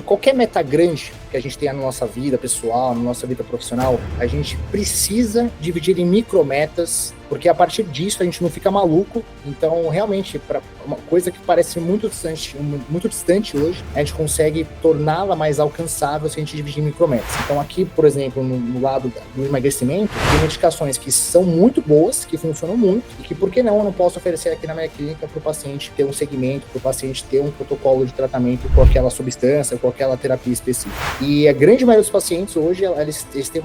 qualquer meta grande que a gente tenha na nossa vida pessoal, na nossa vida profissional, a gente precisa dividir em micrometas, porque a partir disso a gente não fica maluco. Então, realmente, para uma coisa que parece muito distante hoje, a gente consegue torná-la mais alcançável se a gente dividir em micrometas. Então, aqui, por exemplo, no lado do emagrecimento, tem medicações que são muito boas, que funcionam muito, e que, por que não, eu não posso oferecer aqui na minha clínica para o paciente ter um segmento, para o paciente ter um protocolo de tratamento com aquela substância, com aquela terapia específica. E a grande maioria dos pacientes hoje, eles têm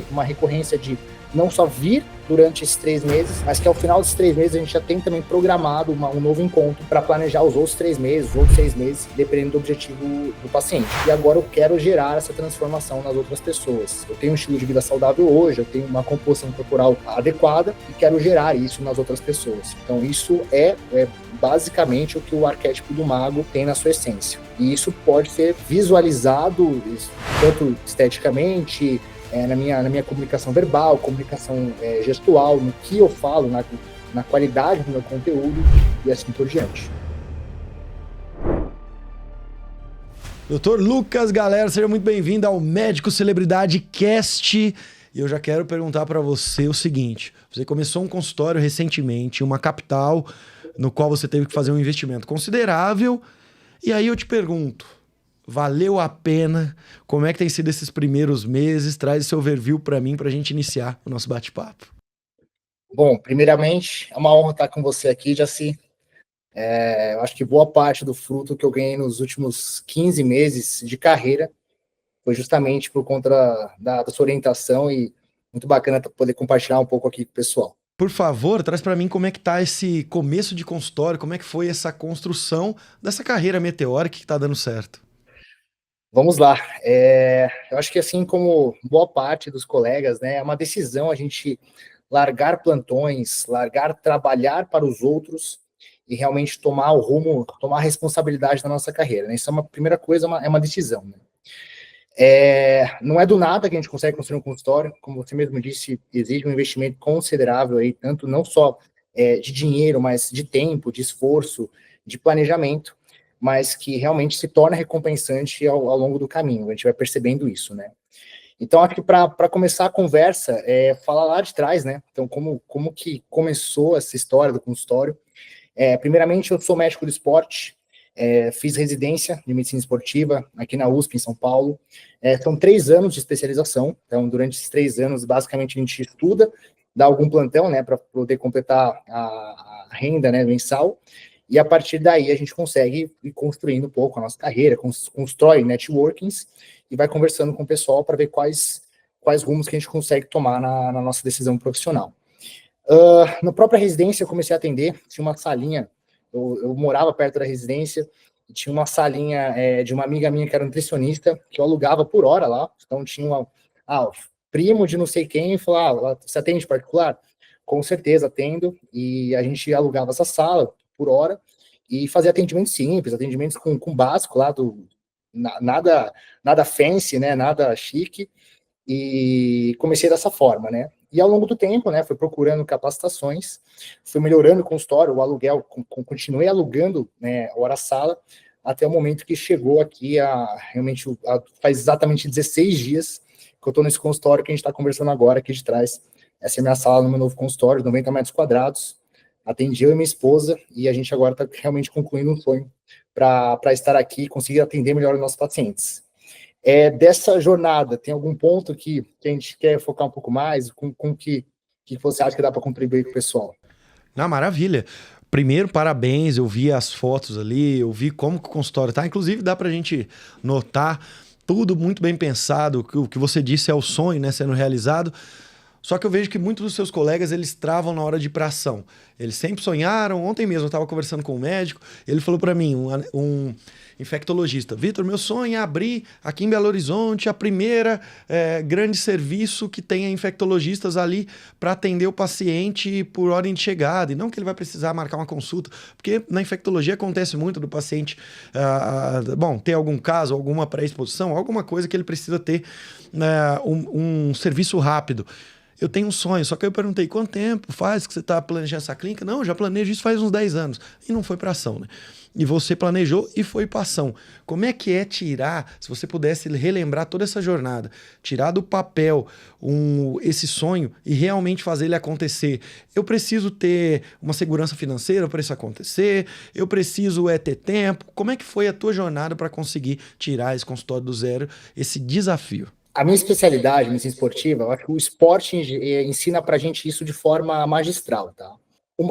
uma recorrência de não só vir durante esses 3 meses, mas que ao final desses 3 meses a gente já tem também programado um novo encontro para planejar os outros 3 meses, os outros 6 meses, dependendo do objetivo do paciente. E agora eu quero gerar essa transformação nas outras pessoas. Eu tenho um estilo de vida saudável hoje, eu tenho uma composição corporal adequada e quero gerar isso nas outras pessoas. Então isso é basicamente o que o arquétipo do mago tem na sua essência. E isso pode ser visualizado tanto esteticamente, na minha comunicação verbal, comunicação gestual, no que eu falo, na qualidade do meu conteúdo e assim por diante. Doutor Lucas, galera, seja muito bem-vindo ao Médico Celebridade Cast. E eu já quero perguntar para você o seguinte: você começou um consultório recentemente em uma capital no qual você teve que fazer um investimento considerável. E aí eu te pergunto, valeu a pena? Como é que tem sido esses primeiros meses? Traz esse overview para mim, para a gente iniciar o nosso bate-papo. Bom, primeiramente, é uma honra estar com você aqui, Jaci. Eu acho que boa parte do fruto que eu ganhei nos últimos 15 meses de carreira foi justamente por conta da sua orientação, e muito bacana poder compartilhar um pouco aqui com o pessoal. Por favor, traz para mim como é que tá esse começo de consultório, como é que foi essa construção dessa carreira meteórica que tá dando certo. Vamos lá. Eu acho que assim como boa parte dos colegas, né, é uma decisão a gente largar plantões, largar trabalhar para os outros e realmente tomar o rumo, tomar a responsabilidade da nossa carreira, né? Isso é uma primeira coisa, é uma decisão, né? Não é do nada que a gente consegue construir um consultório, como você mesmo disse, exige um investimento considerável aí, tanto não só de dinheiro, mas de tempo, de esforço, de planejamento, mas que realmente se torna recompensante ao longo do caminho. A gente vai percebendo isso, né? Então, acho que para começar a conversa, falar lá de trás, né? Então, como que começou essa história do consultório? Primeiramente, eu sou médico do esporte, fiz residência de medicina esportiva aqui na USP, em São Paulo. São 3 anos de especialização. Então, durante esses 3 anos, basicamente, a gente estuda, dá algum plantão, né, para poder completar a renda, né, mensal. E a partir daí a gente consegue ir construindo um pouco a nossa carreira, constrói networkings e vai conversando com o pessoal para ver quais rumos que a gente consegue tomar na nossa decisão profissional. Na própria residência eu comecei a atender, tinha uma salinha, eu morava perto da residência, e tinha uma salinha de uma amiga minha que era nutricionista, que eu alugava por hora lá. Então tinha primo de não sei quem, falou, você atende particular? Com certeza atendo, e a gente alugava essa sala por hora, e fazia atendimentos simples, atendimentos com básico lá, nada fancy, né, nada chique, e comecei dessa forma, né? E ao longo do tempo, né, fui procurando capacitações, fui melhorando o consultório, o aluguel, continuei alugando, né, hora-sala, até o momento que chegou aqui faz exatamente 16 dias que eu estou nesse consultório que a gente está conversando agora aqui de trás. Essa é a minha sala no meu novo consultório, 90 metros quadrados. Atendi eu e minha esposa, e a gente agora está realmente concluindo um sonho para estar aqui e conseguir atender melhor os nossos pacientes. Dessa jornada, tem algum ponto que a gente quer focar um pouco mais? Com que você acha que dá para contribuir com o pessoal? Maravilha. Primeiro, parabéns, eu vi as fotos ali, eu vi como que o consultório tá. Inclusive, dá pra gente notar tudo muito bem pensado. O que você disse é o sonho, né, sendo realizado. Só que eu vejo que muitos dos seus colegas, eles travam na hora de ir pra ação. Eles sempre sonharam. Ontem mesmo eu estava conversando com um médico, ele falou para mim, um infectologista: Vitor, meu sonho é abrir aqui em Belo Horizonte a primeira grande serviço que tenha infectologistas ali para atender o paciente por ordem de chegada. E não que ele vai precisar marcar uma consulta, porque na infectologia acontece muito do paciente, ter algum caso, alguma pré-exposição, alguma coisa que ele precisa ter um serviço rápido. Eu tenho um sonho, só que eu perguntei: quanto tempo faz que você está planejando essa clínica? clínica, não, já planejo isso faz uns 10 anos, e não foi para ação, né? E você planejou e foi para ação. Como é que é tirar, se você pudesse relembrar toda essa jornada, tirar do papel esse sonho e realmente fazer ele acontecer? Eu preciso ter uma segurança financeira para isso acontecer, eu preciso ter tempo. Como é que foi a tua jornada para conseguir tirar esse consultório do zero, esse desafio? A minha especialidade, medicina esportiva, eu acho que o esporte ensina pra gente isso de forma magistral, tá?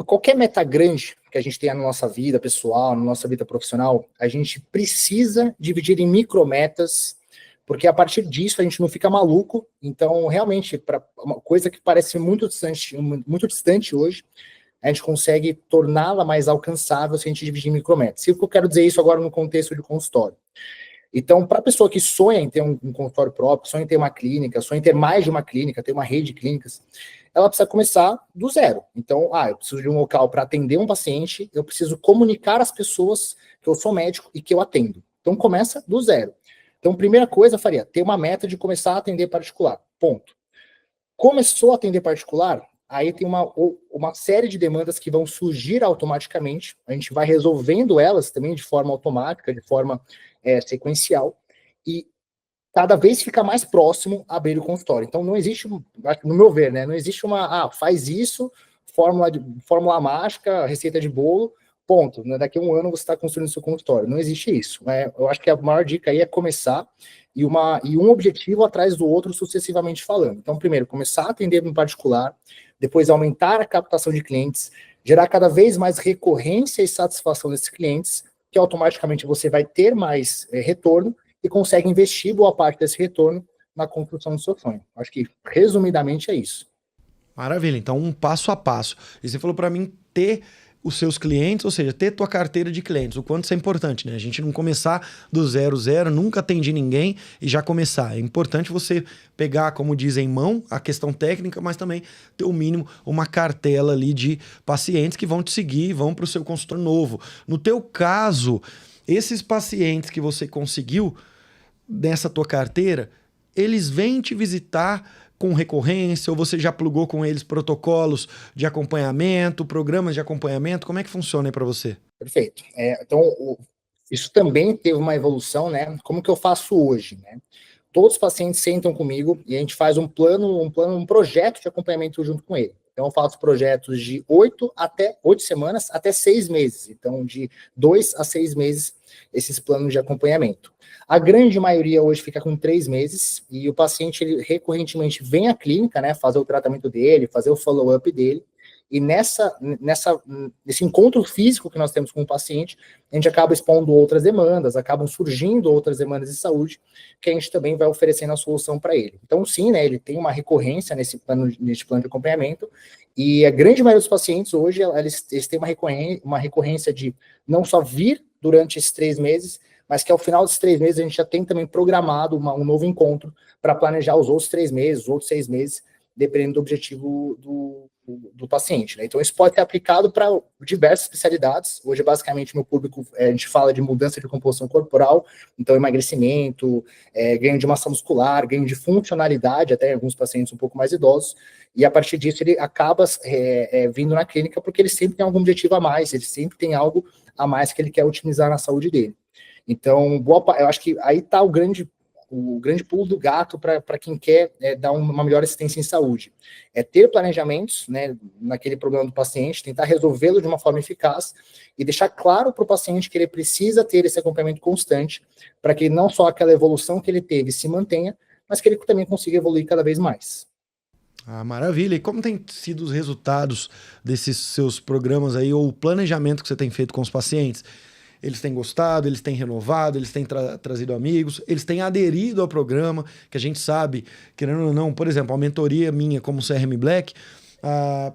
Qualquer meta grande que a gente tenha na nossa vida pessoal, na nossa vida profissional, a gente precisa dividir em micrometas, porque a partir disso a gente não fica maluco. Então, realmente, para uma coisa que parece muito distante hoje, a gente consegue torná-la mais alcançável se a gente dividir em micrometas. E o que eu quero dizer isso agora no contexto de consultório? Então, para a pessoa que sonha em ter um consultório próprio, sonha em ter uma clínica, sonha em ter mais de uma clínica, ter uma rede de clínicas, ela precisa começar do zero. Então, eu preciso de um local para atender um paciente, eu preciso comunicar às pessoas que eu sou médico e que eu atendo. Então, começa do zero. Então, primeira coisa, eu faria, ter uma meta de começar a atender particular. Ponto. Começou a atender particular, aí tem uma série de demandas que vão surgir automaticamente, a gente vai resolvendo elas também de forma automática, de forma sequencial, e cada vez fica mais próximo a abrir o consultório. Então não existe, no meu ver, né, não existe faz isso, fórmula mágica, receita de bolo, ponto, né, daqui a um ano você está construindo seu consultório. Não existe isso, né? Eu acho que a maior dica aí é começar e um objetivo atrás do outro sucessivamente falando. Então, primeiro, começar a atender em particular, depois aumentar a captação de clientes, gerar cada vez mais recorrência e satisfação desses clientes, que automaticamente você vai ter mais retorno e consegue investir boa parte desse retorno na construção do seu sonho. Acho que, resumidamente, é isso. Maravilha, então um passo a passo. E você falou para mim ter os seus clientes, ou seja, ter tua carteira de clientes, o quanto isso é importante, né? A gente não começar do zero, nunca atendi ninguém e já começar. É importante você pegar, como diz em mão, a questão técnica, mas também ter o mínimo uma cartela ali de pacientes que vão te seguir e vão para o seu consultório novo. No teu caso, esses pacientes que você conseguiu nessa tua carteira, eles vêm te visitar com recorrência, ou você já plugou com eles protocolos de acompanhamento, programas de acompanhamento? Como é que funciona aí para você? Perfeito. Então, isso também teve uma evolução, né? Como que eu faço hoje, né? Todos os pacientes sentam comigo e a gente faz um projeto de acompanhamento junto com ele. Então, eu faço projetos de 8 semanas até 6 meses. Então, de 2 a 6 meses, esses planos de acompanhamento. A grande maioria hoje fica com 3 meses e o paciente, ele recorrentemente vem à clínica, né, fazer o tratamento dele, fazer o follow-up dele. E nesse encontro físico que nós temos com o paciente, a gente acaba expondo outras demandas, acabam surgindo outras demandas de saúde, que a gente também vai oferecendo a solução para ele. Então, sim, né, ele tem uma recorrência nesse plano de acompanhamento, e a grande maioria dos pacientes hoje, eles têm uma recorrência de não só vir durante esses 3 meses, mas que ao final desses 3 meses a gente já tem também programado um novo encontro para planejar os outros 3 meses, os outros 6 meses, dependendo do objetivo do paciente, né? Então, isso pode ser aplicado para diversas especialidades. Hoje, basicamente, meu público, a gente fala de mudança de composição corporal, então emagrecimento, ganho de massa muscular, ganho de funcionalidade, até em alguns pacientes um pouco mais idosos, e a partir disso ele acaba vindo na clínica porque ele sempre tem algum objetivo a mais, ele sempre tem algo a mais que ele quer otimizar na saúde dele. Então, eu acho que aí está o grande pulo do gato para quem quer dar uma melhor assistência em saúde. É ter planejamentos, né, naquele problema do paciente, tentar resolvê-lo de uma forma eficaz e deixar claro para o paciente que ele precisa ter esse acompanhamento constante para que não só aquela evolução que ele teve se mantenha, mas que ele também consiga evoluir cada vez mais. Ah, maravilha. E como tem sido os resultados desses seus programas aí, ou o planejamento que você tem feito com os pacientes? Eles têm gostado, eles têm renovado, eles têm trazido amigos, eles têm aderido ao programa, que a gente sabe, querendo ou não, por exemplo, a mentoria minha como CRM Black,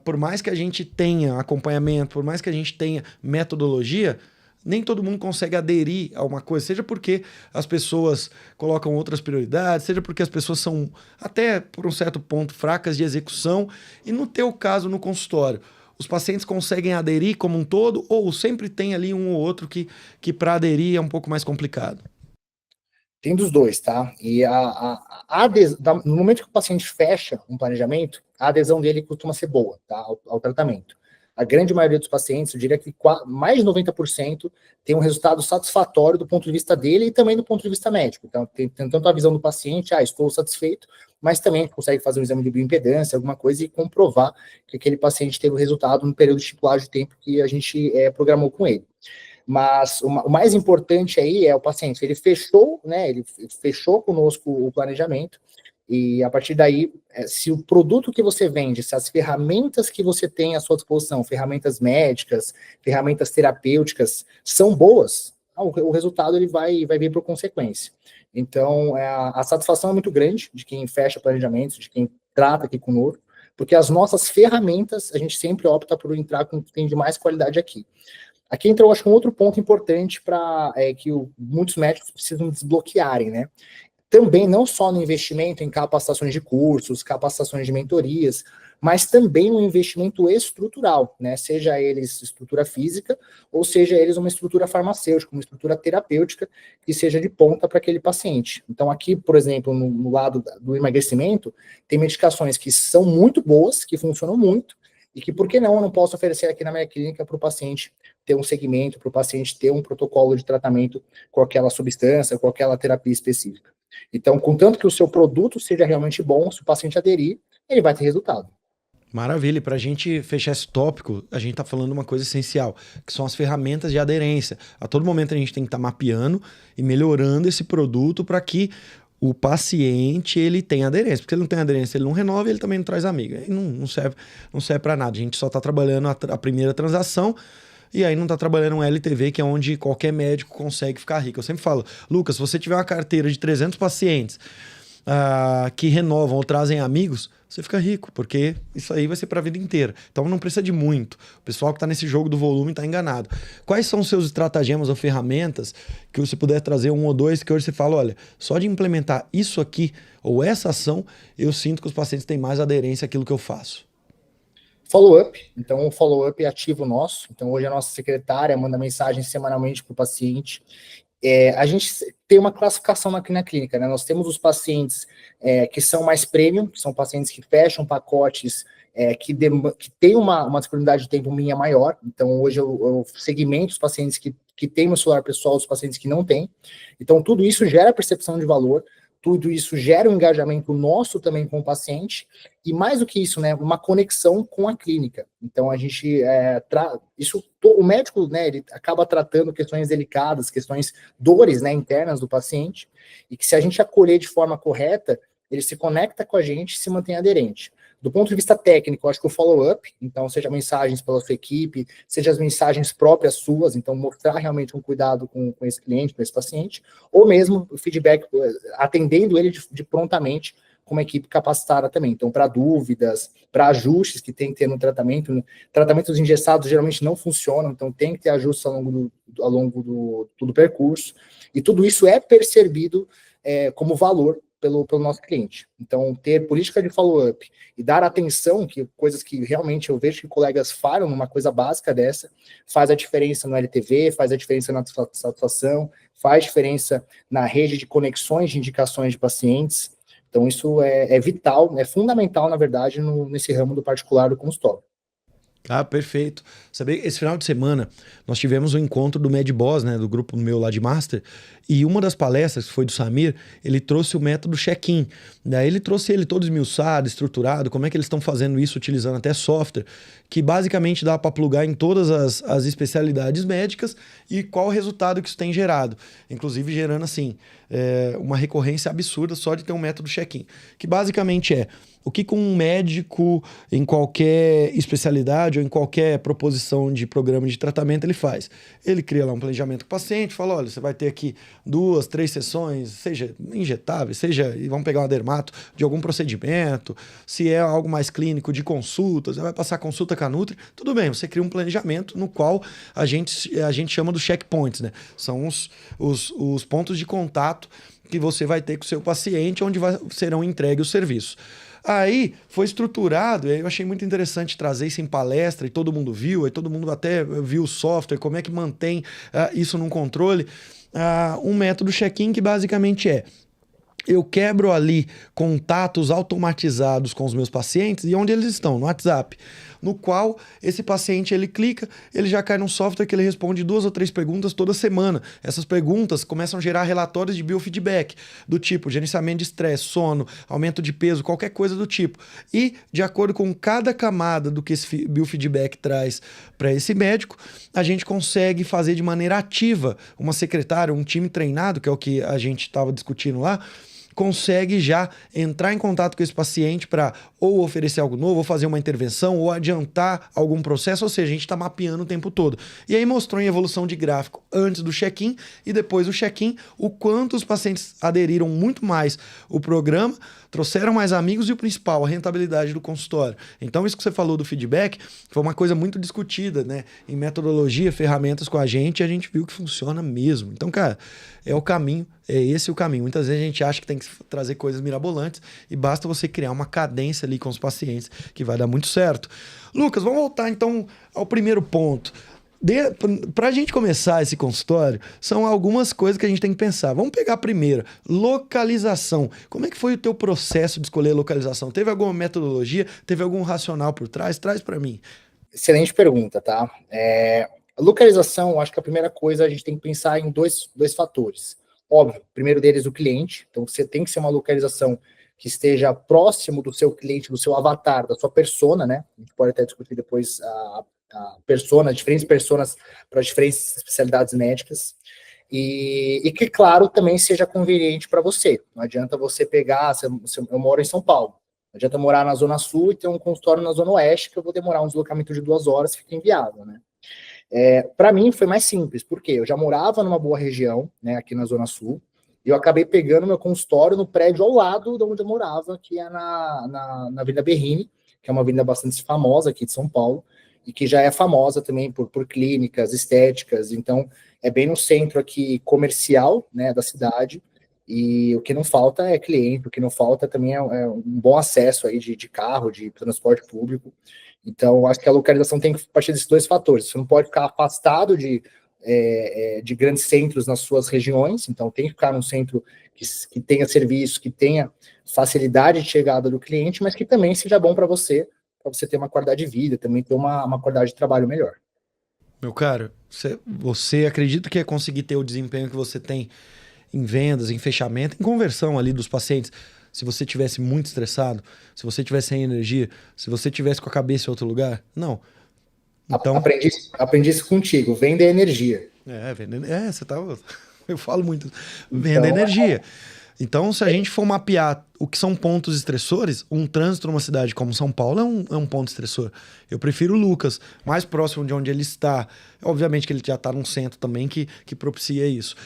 por mais que a gente tenha acompanhamento, por mais que a gente tenha metodologia, nem todo mundo consegue aderir a uma coisa, seja porque as pessoas colocam outras prioridades, seja porque as pessoas são, até por um certo ponto, fracas de execução, e no teu caso, no consultório, os pacientes conseguem aderir como um todo ou sempre tem ali um ou outro que para aderir é um pouco mais complicado? Tem dos dois, tá? E no momento que o paciente fecha um planejamento, a adesão dele costuma ser boa, tá? Ao tratamento. a grande maioria dos pacientes, eu diria que mais de 90% tem um resultado satisfatório do ponto de vista dele e também do ponto de vista médico. Então, tem tanto a visão do paciente, estou satisfeito, mas também consegue fazer um exame de bioimpedância, alguma coisa, e comprovar que aquele paciente teve o resultado no período estipulado de tempo que a gente programou com ele. Mas o mais importante aí é o paciente, ele fechou, né, ele fechou conosco o planejamento, e a partir daí, se o produto que você vende, se as ferramentas que você tem à sua disposição, ferramentas médicas, ferramentas terapêuticas, são boas, o resultado ele vai vir por consequência. Então, a satisfação é muito grande de quem fecha planejamentos, de quem trata aqui conosco, porque as nossas ferramentas, a gente sempre opta por entrar com o que tem de mais qualidade aqui. Aqui entra, eu acho, um outro ponto importante para que muitos médicos precisam desbloquearem, né? Também não só no investimento em capacitações de cursos, capacitações de mentorias, mas também no investimento estrutural, né? Seja eles estrutura física, ou seja eles uma estrutura farmacêutica, uma estrutura terapêutica que seja de ponta para aquele paciente. Então aqui, por exemplo, no lado do emagrecimento, tem medicações que são muito boas, que funcionam muito, e que, por que não, eu não posso oferecer aqui na minha clínica para o paciente ter um segmento, para o paciente ter um protocolo de tratamento com aquela substância, com aquela terapia específica. Então, contanto que o seu produto seja realmente bom, se o paciente aderir, ele vai ter resultado. Maravilha, e para a gente fechar esse tópico, a gente está falando uma coisa essencial, que são as ferramentas de aderência. A todo momento a gente tem que estar mapeando e melhorando esse produto para que o paciente ele tenha aderência. Porque se ele não tem aderência, ele não renova, ele também não traz amigo. Aí não serve para nada. A gente só está trabalhando a primeira transação e aí não está trabalhando um LTV, que é onde qualquer médico consegue ficar rico. Eu sempre falo, Lucas, se você tiver uma carteira de 300 pacientes que renovam ou trazem amigos, você fica rico, porque isso aí vai ser para a vida inteira. Então não precisa de muito. O pessoal que está nesse jogo do volume está enganado. Quais são os seus estratagemas ou ferramentas que você puder trazer um ou dois que hoje você fala, olha, só de implementar isso aqui ou essa ação, eu sinto que os pacientes têm mais aderência àquilo que eu faço? Follow-up. Então, o follow-up é ativo nosso. Então, hoje a nossa secretária manda mensagem semanalmente para o paciente. A gente tem uma classificação aqui na clínica, né? Nós temos os pacientes que são mais premium, que são pacientes que fecham pacotes que têm uma disponibilidade de tempo minha maior. Então, hoje eu segmento os pacientes que têm meu celular pessoal, os pacientes que não têm. Então, tudo isso gera percepção de valor, tudo isso gera um engajamento nosso também com o paciente, e mais do que isso, né, uma conexão com a clínica. Então, a gente, o médico, né, ele acaba tratando questões delicadas, questões, dores, né, internas do paciente, e que se a gente acolher de forma correta, ele se conecta com a gente e se mantém aderente. Do ponto de vista técnico, eu acho que o follow-up, então seja mensagens pela sua equipe, seja as mensagens próprias suas, então mostrar realmente um cuidado com esse cliente, com esse paciente, ou mesmo o feedback, atendendo ele de prontamente com uma equipe capacitada também. Então, para dúvidas, para ajustes que tem que ter no tratamento, né? Tratamentos engessados geralmente não funcionam, então tem que ter ajustes ao longo do percurso, e tudo isso é percebido como valor pelo nosso cliente. Então, ter política de follow-up e dar atenção, que coisas que realmente eu vejo que colegas falham numa coisa básica dessa, faz a diferença no LTV, faz a diferença na satisfação, faz diferença na rede de conexões de indicações de pacientes. Então, isso é vital, é fundamental, na verdade, nesse ramo do particular do consultório. Ah, perfeito. Sabe, esse final de semana nós tivemos um encontro do MedBoss, né, do grupo meu lá de Master, e uma das palestras, que foi do Samir, ele trouxe o método check-in. Daí ele trouxe ele todo esmiuçado, estruturado, como é que eles estão fazendo isso utilizando até software, que basicamente dá para plugar em todas as especialidades médicas e qual o resultado que isso tem gerado. Inclusive gerando, assim, uma recorrência absurda só de ter um método check-in, que basicamente o que um médico em qualquer especialidade ou em qualquer proposição de programa de tratamento ele faz. Ele cria lá um planejamento com o paciente, fala, olha, você vai ter aqui 2, 3 sessões, seja injetável, seja, e vamos pegar uma dermato, de algum procedimento, se é algo mais clínico, de consultas, você vai passar consulta com a Nutri, tudo bem, você cria um planejamento no qual a gente chama dos checkpoints, né? São os pontos de contato que você vai ter com o seu paciente, onde serão entregues os serviços. Aí foi estruturado, eu achei muito interessante trazer isso em palestra, e todo mundo viu, aí todo mundo até viu o software, como é que mantém isso num controle. Um método check-in que basicamente eu quebro ali contatos automatizados com os meus pacientes e onde eles estão, no WhatsApp. no qual esse paciente ele clica, ele já cai num software que ele responde 2 ou 3 perguntas toda semana. Essas perguntas começam a gerar relatórios de biofeedback, do tipo gerenciamento de estresse, sono, aumento de peso, qualquer coisa do tipo. E, de acordo com cada camada do que esse biofeedback traz para esse médico, a gente consegue fazer de maneira ativa. Uma secretária, um time treinado, que é o que a gente estava discutindo lá, consegue já entrar em contato com esse paciente para ou oferecer algo novo, ou fazer uma intervenção, ou adiantar algum processo, ou seja, a gente está mapeando o tempo todo. E aí mostrou em evolução de gráfico antes do check-in e depois do check-in o quanto os pacientes aderiram muito mais o programa, trouxeram mais amigos e o principal, a rentabilidade do consultório. Então isso que você falou do feedback foi uma coisa muito discutida, né? Em metodologia, ferramentas com a gente viu que funciona mesmo. Então, cara, é o caminho, é esse o caminho. Muitas vezes a gente acha que tem que trazer coisas mirabolantes e basta você criar uma cadência ali com os pacientes que vai dar muito certo. Lucas, vamos voltar então ao primeiro ponto. Para a gente começar esse consultório, são algumas coisas que a gente tem que pensar. Vamos pegar a primeira, localização. Como é que foi o teu processo de escolher a localização? Teve alguma metodologia? Teve algum racional por trás? Traz para mim. Excelente pergunta, tá? A localização, acho que a primeira coisa a gente tem que pensar em dois fatores. Óbvio, o primeiro deles o cliente, então você tem que ser uma localização que esteja próximo do seu cliente, do seu avatar, da sua persona, né? A gente pode até discutir depois a persona, diferentes personas para diferentes especialidades médicas. E que, claro, também seja conveniente para você. Não adianta você pegar, eu moro em São Paulo, não adianta eu morar na Zona Sul e ter um consultório na Zona Oeste, que eu vou demorar um deslocamento de 2 horas, fica inviável, né? Para mim foi mais simples, porque eu já morava numa boa região, né, aqui na Zona Sul, e eu acabei pegando meu consultório no prédio ao lado de onde eu morava, que é na Avenida Berrini, que é uma avenida bastante famosa aqui de São Paulo, e que já é famosa também por clínicas estéticas, então é bem no centro aqui comercial, né, da cidade, e o que não falta é cliente, o que não falta também é um bom acesso aí de carro, de transporte público. Então, acho que a localização tem que partir desses 2 fatores. Você não pode ficar afastado de grandes centros nas suas regiões, então tem que ficar num centro que tenha serviço, que tenha facilidade de chegada do cliente, mas que também seja bom para você ter uma qualidade de vida, também ter uma qualidade de trabalho melhor. Meu caro, você acredita que é conseguir ter o desempenho que você tem em vendas, em fechamento, em conversão ali dos pacientes, se você tivesse muito estressado, se você tivesse sem energia, se você tivesse com a cabeça em outro lugar? Não. Então, aprendi isso contigo, venda energia. Você tá, eu falo muito, venda energia. Então, se a gente for mapear o que são pontos estressores, um trânsito numa cidade como São Paulo é um ponto estressor. Eu prefiro o Lucas, mais próximo de onde ele está. Obviamente que ele já está num centro também que propicia isso.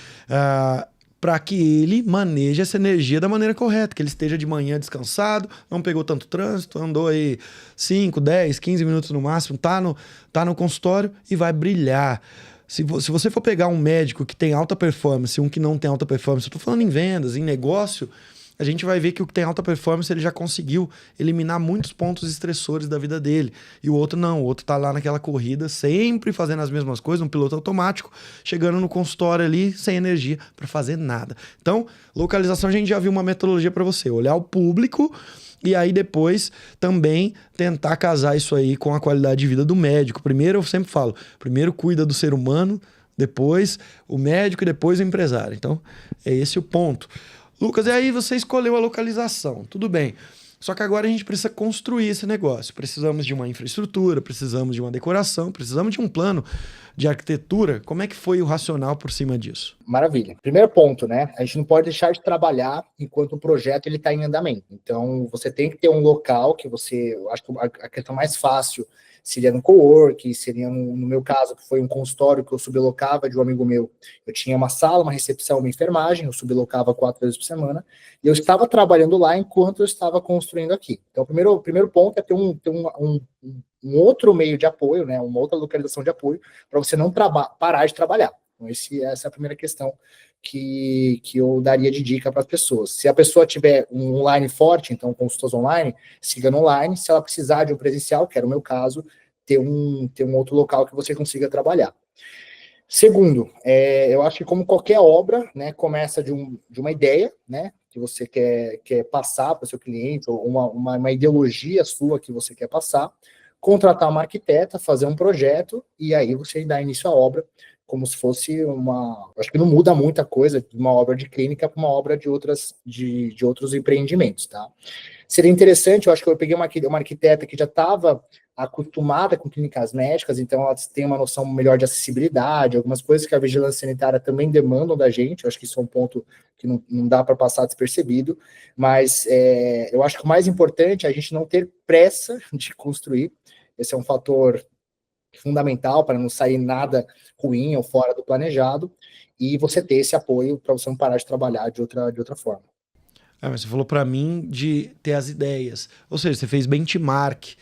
Para que ele maneje essa energia da maneira correta, que ele esteja de manhã descansado, não pegou tanto trânsito, andou aí 5, 10, 15 minutos no máximo, tá no consultório e vai brilhar. Se você for pegar um médico que tem alta performance e um que não tem alta performance, eu tô falando em vendas, em negócio, a gente vai ver que o que tem alta performance ele já conseguiu eliminar muitos pontos estressores da vida dele. E o outro não, o outro tá lá naquela corrida, sempre fazendo as mesmas coisas, um piloto automático, chegando no consultório ali sem energia para fazer nada. Então, localização a gente já viu uma metodologia para você, olhar o público e aí depois também tentar casar isso aí com a qualidade de vida do médico. Primeiro, eu sempre falo, primeiro cuida do ser humano, depois o médico e depois o empresário. Então, é esse o ponto. Lucas, e aí você escolheu a localização, tudo bem. Só que agora a gente precisa construir esse negócio. Precisamos de uma infraestrutura, precisamos de uma decoração, precisamos de um plano de arquitetura. Como é que foi o racional por cima disso? Maravilha. Primeiro ponto, né? A gente não pode deixar de trabalhar enquanto o projeto ele está em andamento. Então, você tem que ter um local que você... Eu acho que a questão mais fácil seria no cowork, seria no meu caso, que foi um consultório que eu sublocava de um amigo meu. Eu tinha uma sala, uma recepção, uma enfermagem, eu sublocava 4 vezes por semana, e eu estava trabalhando lá enquanto eu estava construindo aqui. Então, o primeiro ponto é ter um outro meio de apoio, né, uma outra localização de apoio, para você não parar de trabalhar. Então, essa é a primeira questão que eu daria de dica para as pessoas. Se a pessoa tiver um online forte, então consultas online, siga no online. Se ela precisar de um presencial, que era o meu caso, ter um outro local que você consiga trabalhar. Segundo, eu acho que como qualquer obra, né, começa de uma ideia, né, que você quer passar para o seu cliente, ou uma ideologia sua que você quer passar. contratar uma arquiteta, fazer um projeto, e aí você dá início à obra, como se fosse acho que não muda muita coisa de uma obra de clínica para uma obra de outros empreendimentos, tá? Seria interessante, eu acho que eu peguei uma arquiteta que já estava acostumada com clínicas médicas, então ela tem uma noção melhor de acessibilidade, algumas coisas que a vigilância sanitária também demandam da gente, eu acho que isso é um ponto que não dá para passar despercebido, mas eu acho que o mais importante é a gente não ter pressa de construir, esse é um fator fundamental para não sair nada ruim ou fora do planejado, e você ter esse apoio para você não parar de trabalhar de outra forma. Mas você falou para mim de ter as ideias, ou seja, você fez benchmark.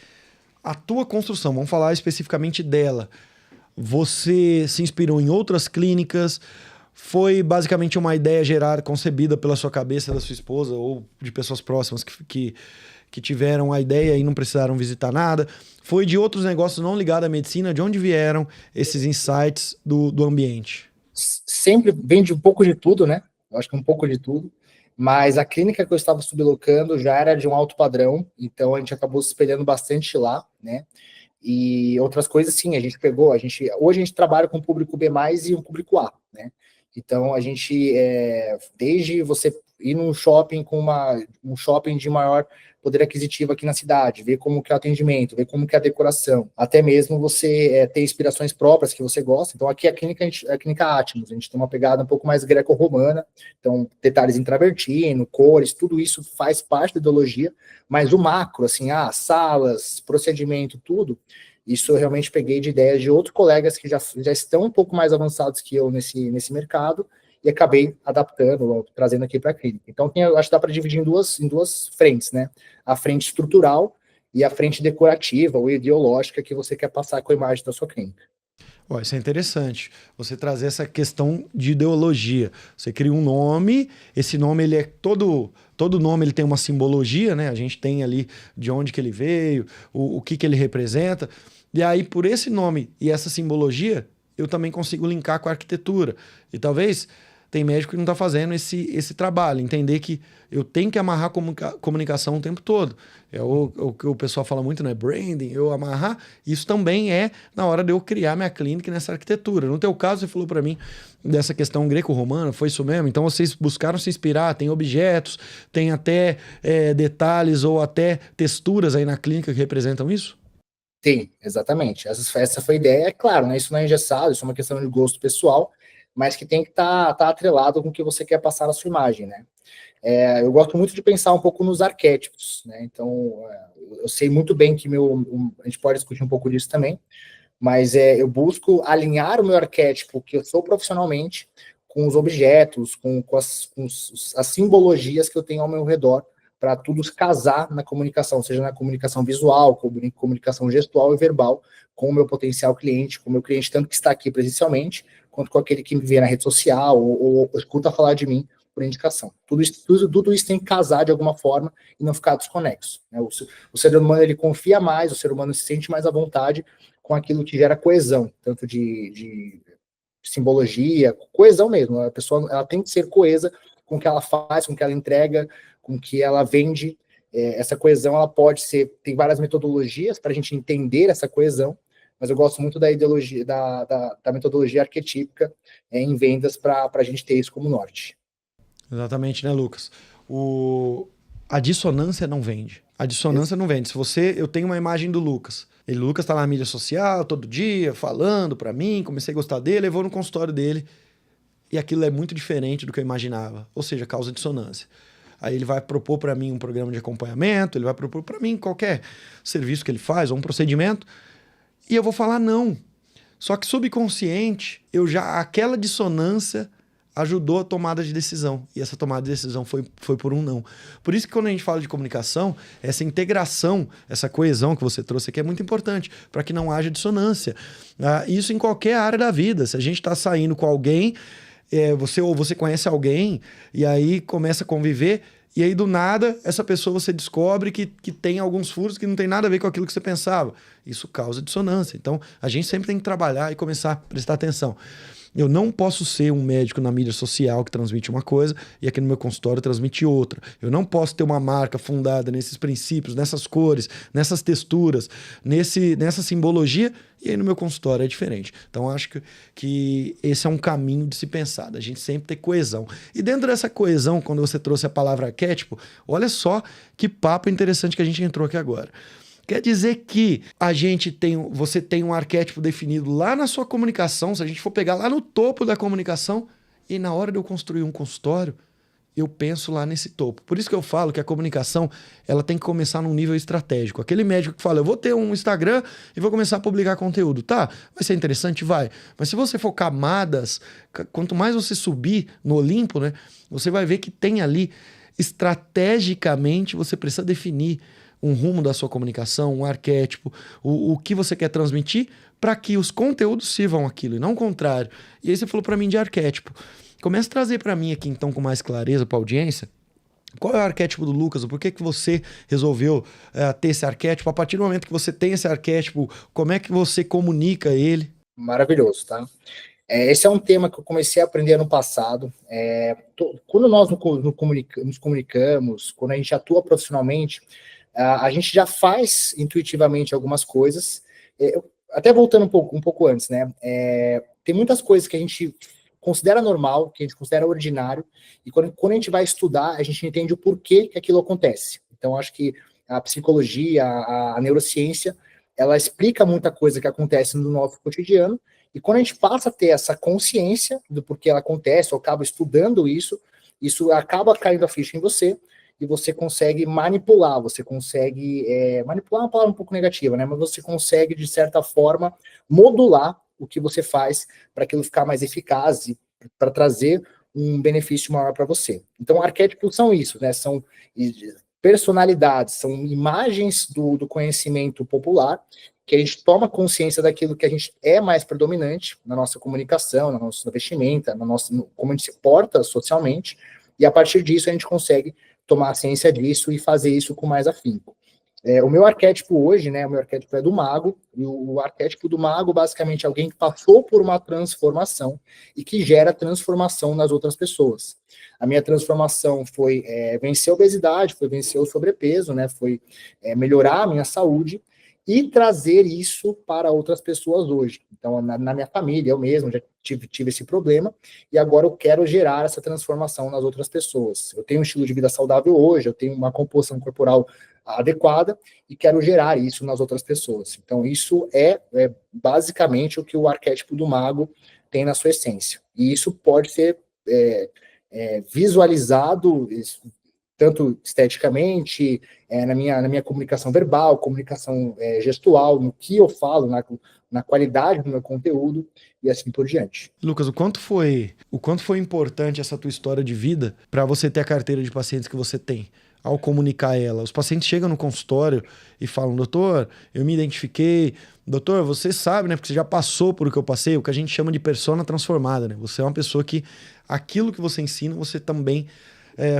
A tua construção, vamos falar especificamente dela. Você se inspirou em outras clínicas? Foi basicamente uma ideia gerada, concebida pela sua cabeça, da sua esposa ou de pessoas próximas que tiveram a ideia e não precisaram visitar nada? Foi de outros negócios não ligados à medicina? De onde vieram esses insights do ambiente? Sempre vem de um pouco de tudo, né? Eu acho que um pouco de tudo. Mas a clínica que eu estava sublocando já era de um alto padrão, então a gente acabou se espelhando bastante lá, né? E outras coisas, sim, hoje a gente trabalha com público B+, e um público A, né? Então, a gente, desde você ir num shopping um shopping de maior poder aquisitivo aqui na cidade, ver como que é o atendimento, ver como que é a decoração, até mesmo você ter inspirações próprias que você gosta. Então, aqui a clínica Atmos, a gente tem uma pegada um pouco mais greco-romana, então, detalhes em travertino, cores, tudo isso faz parte da ideologia, mas o macro, assim, salas, procedimento, tudo, isso eu realmente peguei de ideias de outros colegas que já estão um pouco mais avançados que eu nesse mercado, e acabei adaptando, trazendo aqui para a clínica. Então, eu acho que dá para dividir em duas frentes, né? A frente estrutural e a frente decorativa ou ideológica que você quer passar com a imagem da sua clínica. Isso é interessante, você trazer essa questão de ideologia. Você cria um nome, esse nome ele é todo nome ele tem uma simbologia, né? A gente tem ali de onde que ele veio, o que ele representa. E aí, por esse nome e essa simbologia, eu também consigo linkar com a arquitetura. E talvez tem médico que não está fazendo esse trabalho, entender que eu tenho que amarrar a comunicação o tempo todo. É o que o pessoal fala muito, né? Branding, eu amarrar. Isso também é na hora de eu criar minha clínica nessa arquitetura. No teu caso, você falou para mim dessa questão greco-romana, foi isso mesmo? Então vocês buscaram se inspirar, tem objetos, tem até detalhes ou até texturas aí na clínica que representam isso? Sim, exatamente. Essa foi a ideia. É claro, né? Isso não é engessado, isso é uma questão de gosto pessoal, mas que tem que estar atrelado com o que você quer passar na sua imagem, né? Eu gosto muito de pensar um pouco nos arquétipos, né? Então, eu sei muito bem que a gente pode discutir um pouco disso também, mas eu busco alinhar o meu arquétipo que eu sou profissionalmente com os objetos, com as simbologias que eu tenho ao meu redor, para tudo casar na comunicação, seja na comunicação visual, comunicação gestual e verbal, com o meu potencial cliente, com o meu cliente tanto que está aqui presencialmente, quanto com aquele que me vê na rede social ou escuta falar de mim por indicação. Tudo isso tem que casar de alguma forma e não ficar desconexo, né? O ser humano, ele confia mais, o ser humano se sente mais à vontade com aquilo que gera coesão, tanto de simbologia, coesão mesmo. A pessoa, ela tem que ser coesa com o que ela faz, com o que ela entrega, com o que ela vende. Essa coesão, ela pode ser, tem várias metodologias para a gente entender essa coesão, mas eu gosto muito da ideologia, da metodologia arquetípica em vendas para a gente ter isso como norte. Exatamente, né, Lucas? A dissonância não vende. A dissonância não vende. Eu tenho uma imagem do Lucas. O Lucas tá na mídia social todo dia, falando pra mim, comecei a gostar dele, eu vou no consultório dele e aquilo é muito diferente do que eu imaginava. Ou seja, causa dissonância. Aí ele vai propor pra mim um programa de acompanhamento, ele vai propor pra mim qualquer serviço que ele faz ou um procedimento e eu vou falar não. Só que subconsciente, aquela dissonância ajudou a tomada de decisão. E essa tomada de decisão foi por um não. Por isso que quando a gente fala de comunicação, essa integração, essa coesão que você trouxe aqui é muito importante, para que não haja dissonância. Isso em qualquer área da vida. Se a gente está saindo com alguém, você conhece alguém, e aí começa a conviver, e aí do nada, essa pessoa você descobre que tem alguns furos que não tem nada a ver com aquilo que você pensava. Isso causa dissonância. Então, a gente sempre tem que trabalhar e começar a prestar atenção. Eu não posso ser um médico na mídia social que transmite uma coisa e aqui no meu consultório transmite outra. Eu não posso ter uma marca fundada nesses princípios, nessas cores, nessas texturas, nessa simbologia, e aí no meu consultório é diferente. Então acho que esse é um caminho de se pensar, da gente sempre ter coesão. E dentro dessa coesão, quando você trouxe a palavra arquétipo, olha só que papo interessante que a gente entrou aqui agora. Quer dizer que você tem um arquétipo definido lá na sua comunicação, se a gente for pegar lá no topo da comunicação, e na hora de eu construir um consultório, eu penso lá nesse topo. Por isso que eu falo que a comunicação ela tem que começar num nível estratégico. Aquele médico que fala, eu vou ter um Instagram e vou começar a publicar conteúdo. Tá, vai ser interessante? Vai. Mas se você for camadas, quanto mais você subir no Olimpo, né, você vai ver que tem ali, estrategicamente, você precisa definir um rumo da sua comunicação, um arquétipo, o que você quer transmitir para que os conteúdos sirvam aquilo e não o contrário. E aí você falou para mim de arquétipo. Começa a trazer para mim aqui então com mais clareza para a audiência. Qual é o arquétipo do Lucas? Por que você resolveu ter esse arquétipo? A partir do momento que você tem esse arquétipo, como é que você comunica ele? Maravilhoso, tá? Esse é um tema que eu comecei a aprender ano passado. Quando nós nos comunicamos, quando a gente atua profissionalmente, a gente já faz intuitivamente algumas coisas. Até voltando um pouco antes, né? Tem muitas coisas que a gente considera normal, que a gente considera ordinário, e quando a gente vai estudar, a gente entende o porquê que aquilo acontece. Então, acho que a psicologia, a neurociência, ela explica muita coisa que acontece no nosso cotidiano, e quando a gente passa a ter essa consciência do porquê ela acontece, ou acaba estudando isso acaba caindo a ficha em você, e você consegue manipular, manipular é uma palavra um pouco negativa, né? Mas você consegue, de certa forma, modular o que você faz para aquilo ficar mais eficaz e para trazer um benefício maior para você. Então, arquétipos são isso, né? São personalidades, são imagens do conhecimento popular, que a gente toma consciência daquilo que a gente é mais predominante na nossa comunicação, na nossa vestimenta, como a gente se porta socialmente, e a partir disso a gente consegue tomar ciência disso e fazer isso com mais afinco. O meu arquétipo hoje, né, o meu arquétipo é do mago, e o arquétipo do mago, basicamente, é alguém que passou por uma transformação e que gera transformação nas outras pessoas. A minha transformação foi vencer a obesidade, foi vencer o sobrepeso, né, foi melhorar a minha saúde e trazer isso para outras pessoas hoje. Então, na minha família, eu mesmo já tive esse problema, e agora eu quero gerar essa transformação nas outras pessoas. Eu tenho um estilo de vida saudável hoje, eu tenho uma composição corporal adequada, e quero gerar isso nas outras pessoas. Então, isso é basicamente o que o arquétipo do mago tem na sua essência. E isso pode ser visualizado tanto esteticamente, na minha comunicação verbal, comunicação gestual, no que eu falo, na qualidade do meu conteúdo, e assim por diante. Lucas, o quanto foi importante essa tua história de vida para você ter a carteira de pacientes que você tem? Ao comunicar ela, os pacientes chegam no consultório e falam, doutor, eu me identifiquei, doutor, você sabe, né, porque você já passou por o que eu passei, o que a gente chama de persona transformada, né? Você é uma pessoa que aquilo que você ensina, você também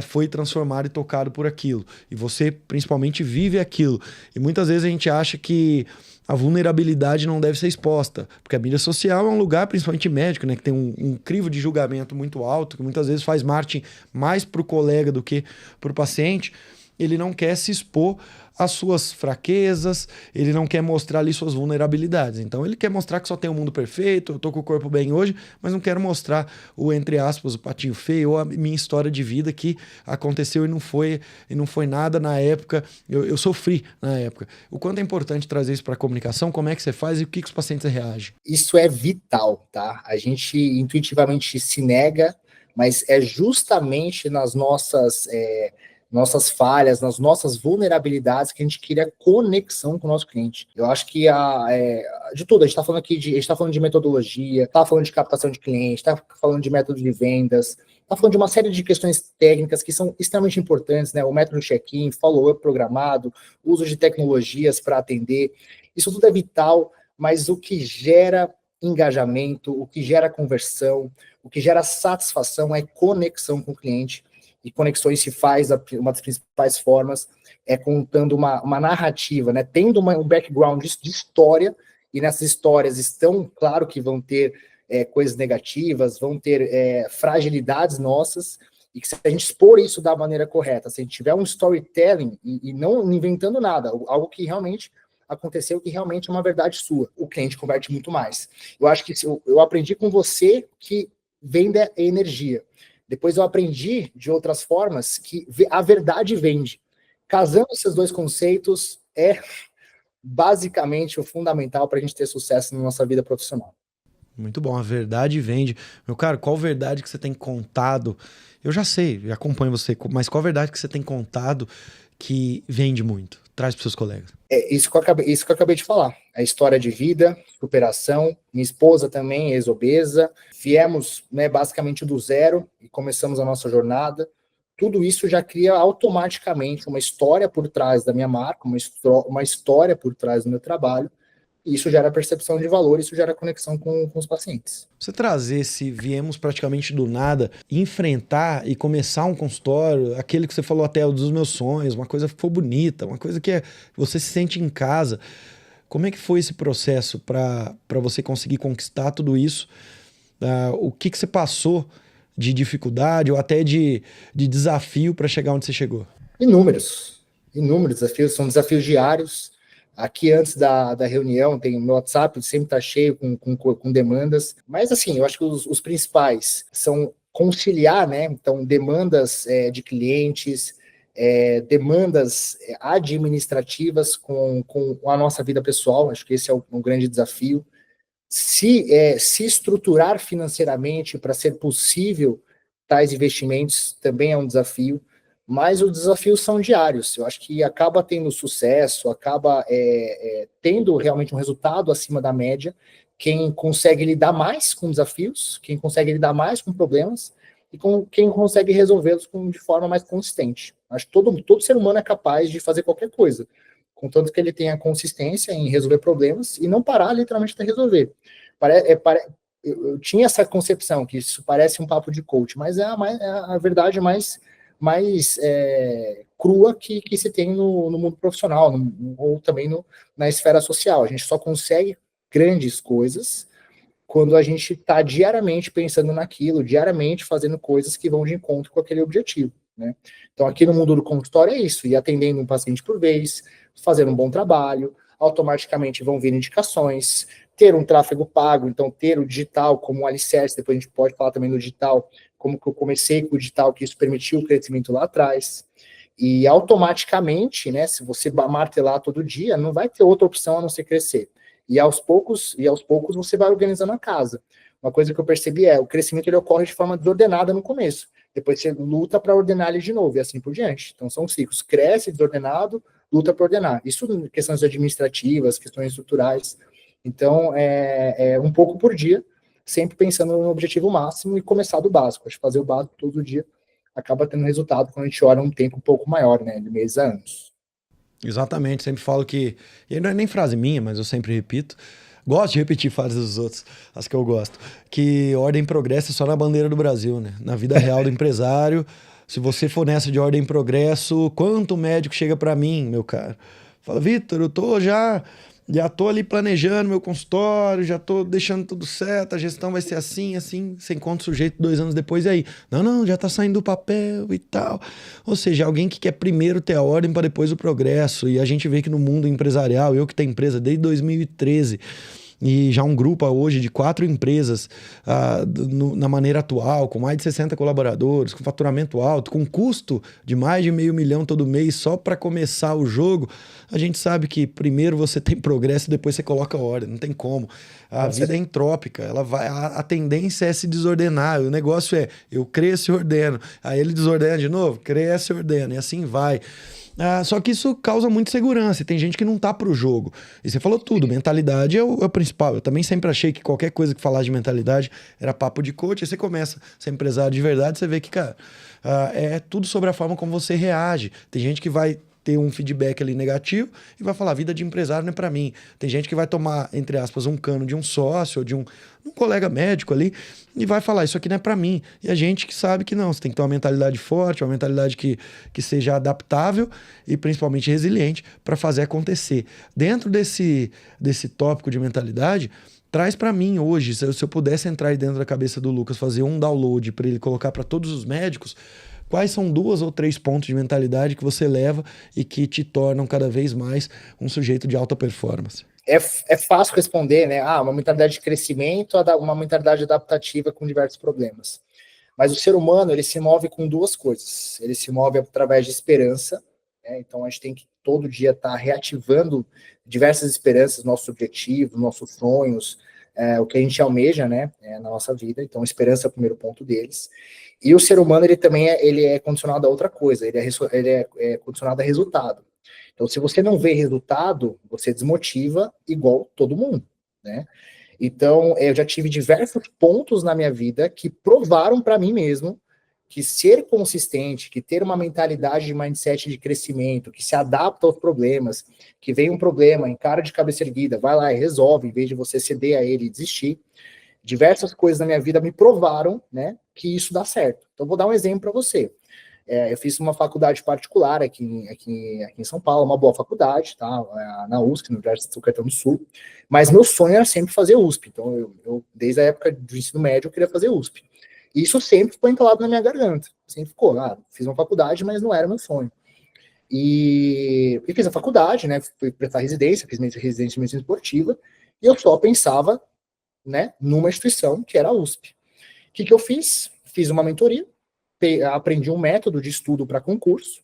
foi transformado e tocado por aquilo. E você, principalmente, vive aquilo. E muitas vezes a gente acha que a vulnerabilidade não deve ser exposta, porque a mídia social é um lugar, principalmente médico, né, que tem um crivo de julgamento muito alto, que muitas vezes faz marketing mais para o colega do que para o paciente. Ele não quer se expor às suas fraquezas, ele não quer mostrar ali suas vulnerabilidades. Então ele quer mostrar que só tem um mundo perfeito, eu tô com o corpo bem hoje, mas não quero mostrar o, entre aspas, o patinho feio ou a minha história de vida que aconteceu e não foi nada na época, eu sofri na época. O quanto é importante trazer isso para a comunicação, como é que você faz e o que os pacientes reagem? Isso é vital, tá? A gente intuitivamente se nega, mas é justamente nas nossas falhas, nas nossas vulnerabilidades, que a gente cria conexão com o nosso cliente. Eu acho que de tudo, a gente está falando aqui a gente está falando de metodologia, está falando de captação de cliente, está falando de método de vendas, está falando de uma série de questões técnicas que são extremamente importantes, né? O método check-in, follow-up programado, uso de tecnologias para atender, isso tudo é vital, mas o que gera engajamento, o que gera conversão, o que gera satisfação é conexão com o cliente. E conexões se faz, uma das principais formas é contando uma narrativa, né? Tendo um background de história, e nessas histórias estão, claro que vão ter coisas negativas, vão ter fragilidades nossas, e que se a gente expor isso da maneira correta, se a gente tiver um storytelling e não inventando nada, algo que realmente aconteceu, que realmente é uma verdade sua, o cliente converte muito mais. Eu acho que eu aprendi com você que venda é energia. Depois eu aprendi de outras formas que a verdade vende. Casando esses dois conceitos é basicamente o fundamental para a gente ter sucesso na nossa vida profissional. Muito bom, a verdade vende. Meu cara, qual verdade que você tem contado? Eu já sei, já acompanho você, mas qual verdade que você tem contado que vende muito? Traz para seus colegas. Isso que eu acabei de falar. A história de vida, superação. Minha esposa também é ex-obesa. Viemos, né, basicamente do zero e começamos a nossa jornada. Tudo isso já cria automaticamente uma história por trás da minha marca, uma história por trás do meu trabalho. E isso gera percepção de valor, isso gera conexão com os pacientes. Você trazer esse viemos praticamente do nada, enfrentar e começar um consultório, aquele que você falou até dos meus sonhos, uma coisa que ficou bonita, uma coisa que você se sente em casa. Como é que foi esse processo para você conseguir conquistar tudo isso? O que você passou de dificuldade ou até de desafio para chegar onde você chegou? Inúmeros desafios, são desafios diários. Aqui antes da reunião, tem o meu WhatsApp, sempre está cheio com demandas, mas assim, eu acho que os principais são conciliar, né? Então, demandas de clientes, demandas administrativas com a nossa vida pessoal, acho que esse é um grande desafio. Se estruturar financeiramente para ser possível tais investimentos também é um desafio, mas os desafios são diários. Eu acho que acaba tendo sucesso, acaba tendo realmente um resultado acima da média, quem consegue lidar mais com desafios, quem consegue lidar mais com problemas, e com quem consegue resolvê-los de forma mais consistente. Acho que todo ser humano é capaz de fazer qualquer coisa, contanto que ele tenha consistência em resolver problemas e não parar literalmente de resolver. Eu tinha essa concepção, que isso parece um papo de coach, mas é a verdade mais crua que se tem no mundo profissional, ou também na esfera social. A gente só consegue grandes coisas quando a gente está diariamente pensando naquilo, diariamente fazendo coisas que vão de encontro com aquele objetivo, né? Então, aqui no mundo do consultório é isso, e atendendo um paciente por vez, fazendo um bom trabalho, automaticamente vão vir indicações, ter um tráfego pago, então ter o digital como um alicerce, depois a gente pode falar também do digital, como que eu comecei com o digital, que isso permitiu o crescimento lá atrás, e automaticamente, né, se você martelar todo dia, não vai ter outra opção a não ser crescer. E aos poucos você vai organizando a casa. Uma coisa que eu percebi o crescimento ele ocorre de forma desordenada no começo. Depois você luta para ordenar ele de novo, e assim por diante. Então são ciclos. Cresce desordenado, luta para ordenar. Isso em questões administrativas, questões estruturais. Então, um pouco por dia, sempre pensando no objetivo máximo e começar do básico. Acho que fazer o básico todo dia acaba tendo resultado quando a gente olha um tempo um pouco maior, né, de meses a anos. Exatamente, sempre falo que, e não é nem frase minha, mas eu sempre repito, gosto de repetir frases dos outros, as que eu gosto, que ordem e progresso é só na bandeira do Brasil, né? Na vida real do empresário, se você for nessa de ordem e progresso, quanto médico chega para mim, meu cara? Fala, Vitor, eu tô já tô ali planejando meu consultório, já tô deixando tudo certo, a gestão vai ser assim, assim, você encontra o sujeito 2 anos depois e aí, não, já tá saindo do papel e tal. Ou seja, alguém que quer primeiro ter a ordem para depois o progresso, e a gente vê que no mundo empresarial, eu que tenho empresa desde 2013, e já um grupo hoje de 4 empresas na maneira atual, com mais de 60 colaboradores, com faturamento alto, com custo de mais de $500 mil todo mês só para começar o jogo, a gente sabe que primeiro você tem progresso e depois você coloca ordem, não tem como. A vida é entrópica, a tendência é se desordenar, o negócio é eu cresço e ordeno, aí ele desordena de novo, cresce e ordena, e assim vai. Só que isso causa muita segurança, e tem gente que não tá pro jogo. E você falou tudo, mentalidade é o principal. Eu também sempre achei que qualquer coisa que falasse de mentalidade era papo de coach. Aí você começa a ser empresário de verdade, você vê que, cara, é tudo sobre a forma como você reage. Tem gente que vai ter um feedback ali negativo e vai falar, vida de empresário não é para mim. Tem gente que vai tomar, entre aspas, um cano de um sócio ou de um colega médico ali e vai falar, isso aqui não é para mim. E a gente que sabe que não, você tem que ter uma mentalidade forte, uma mentalidade que seja adaptável e principalmente resiliente para fazer acontecer. Dentro desse tópico de mentalidade, Traz para mim hoje, se eu pudesse entrar aí dentro da cabeça do Lucas, fazer um download para ele colocar para todos os médicos, quais são 2 ou 3 pontos de mentalidade que você leva e que te tornam cada vez mais um sujeito de alta performance? É fácil responder, né? Uma mentalidade de crescimento, uma mentalidade adaptativa com diversos problemas. Mas o ser humano, ele se move com 2 coisas. Ele se move através de esperança, né? Então a gente tem que todo dia estar reativando diversas esperanças, nossos objetivos, nossos sonhos, o que a gente almeja, né, na nossa vida. Então esperança é o primeiro ponto deles. E o ser humano, ele também ele é condicionado a outra coisa, ele é condicionado a resultado. Então, se você não vê resultado, você desmotiva igual todo mundo, né? Então, eu já tive diversos pontos na minha vida que provaram para mim mesmo que ser consistente, que ter uma mentalidade de mindset de crescimento, que se adapta aos problemas, que vem um problema, encara de cabeça erguida, vai lá e resolve, em vez de você ceder a ele e desistir. Diversas coisas na minha vida me provaram, né, que isso dá certo. Então, vou dar um exemplo para você. Eu fiz uma faculdade particular aqui em São Paulo, uma boa faculdade, tá? Na USP, no Universidade de São Caetano do Sul. Mas meu sonho era sempre fazer USP. Então, desde a época do ensino médio, eu queria fazer USP. E isso sempre ficou entalado na minha garganta. Sempre ficou, fiz uma faculdade, mas não era meu sonho. E fiz a faculdade, né? Fui prestar residência, fiz minha residência de medicina esportiva, e eu só pensava, né, numa instituição que era a USP. O que eu fiz? Fiz uma mentoria, aprendi um método de estudo para concurso,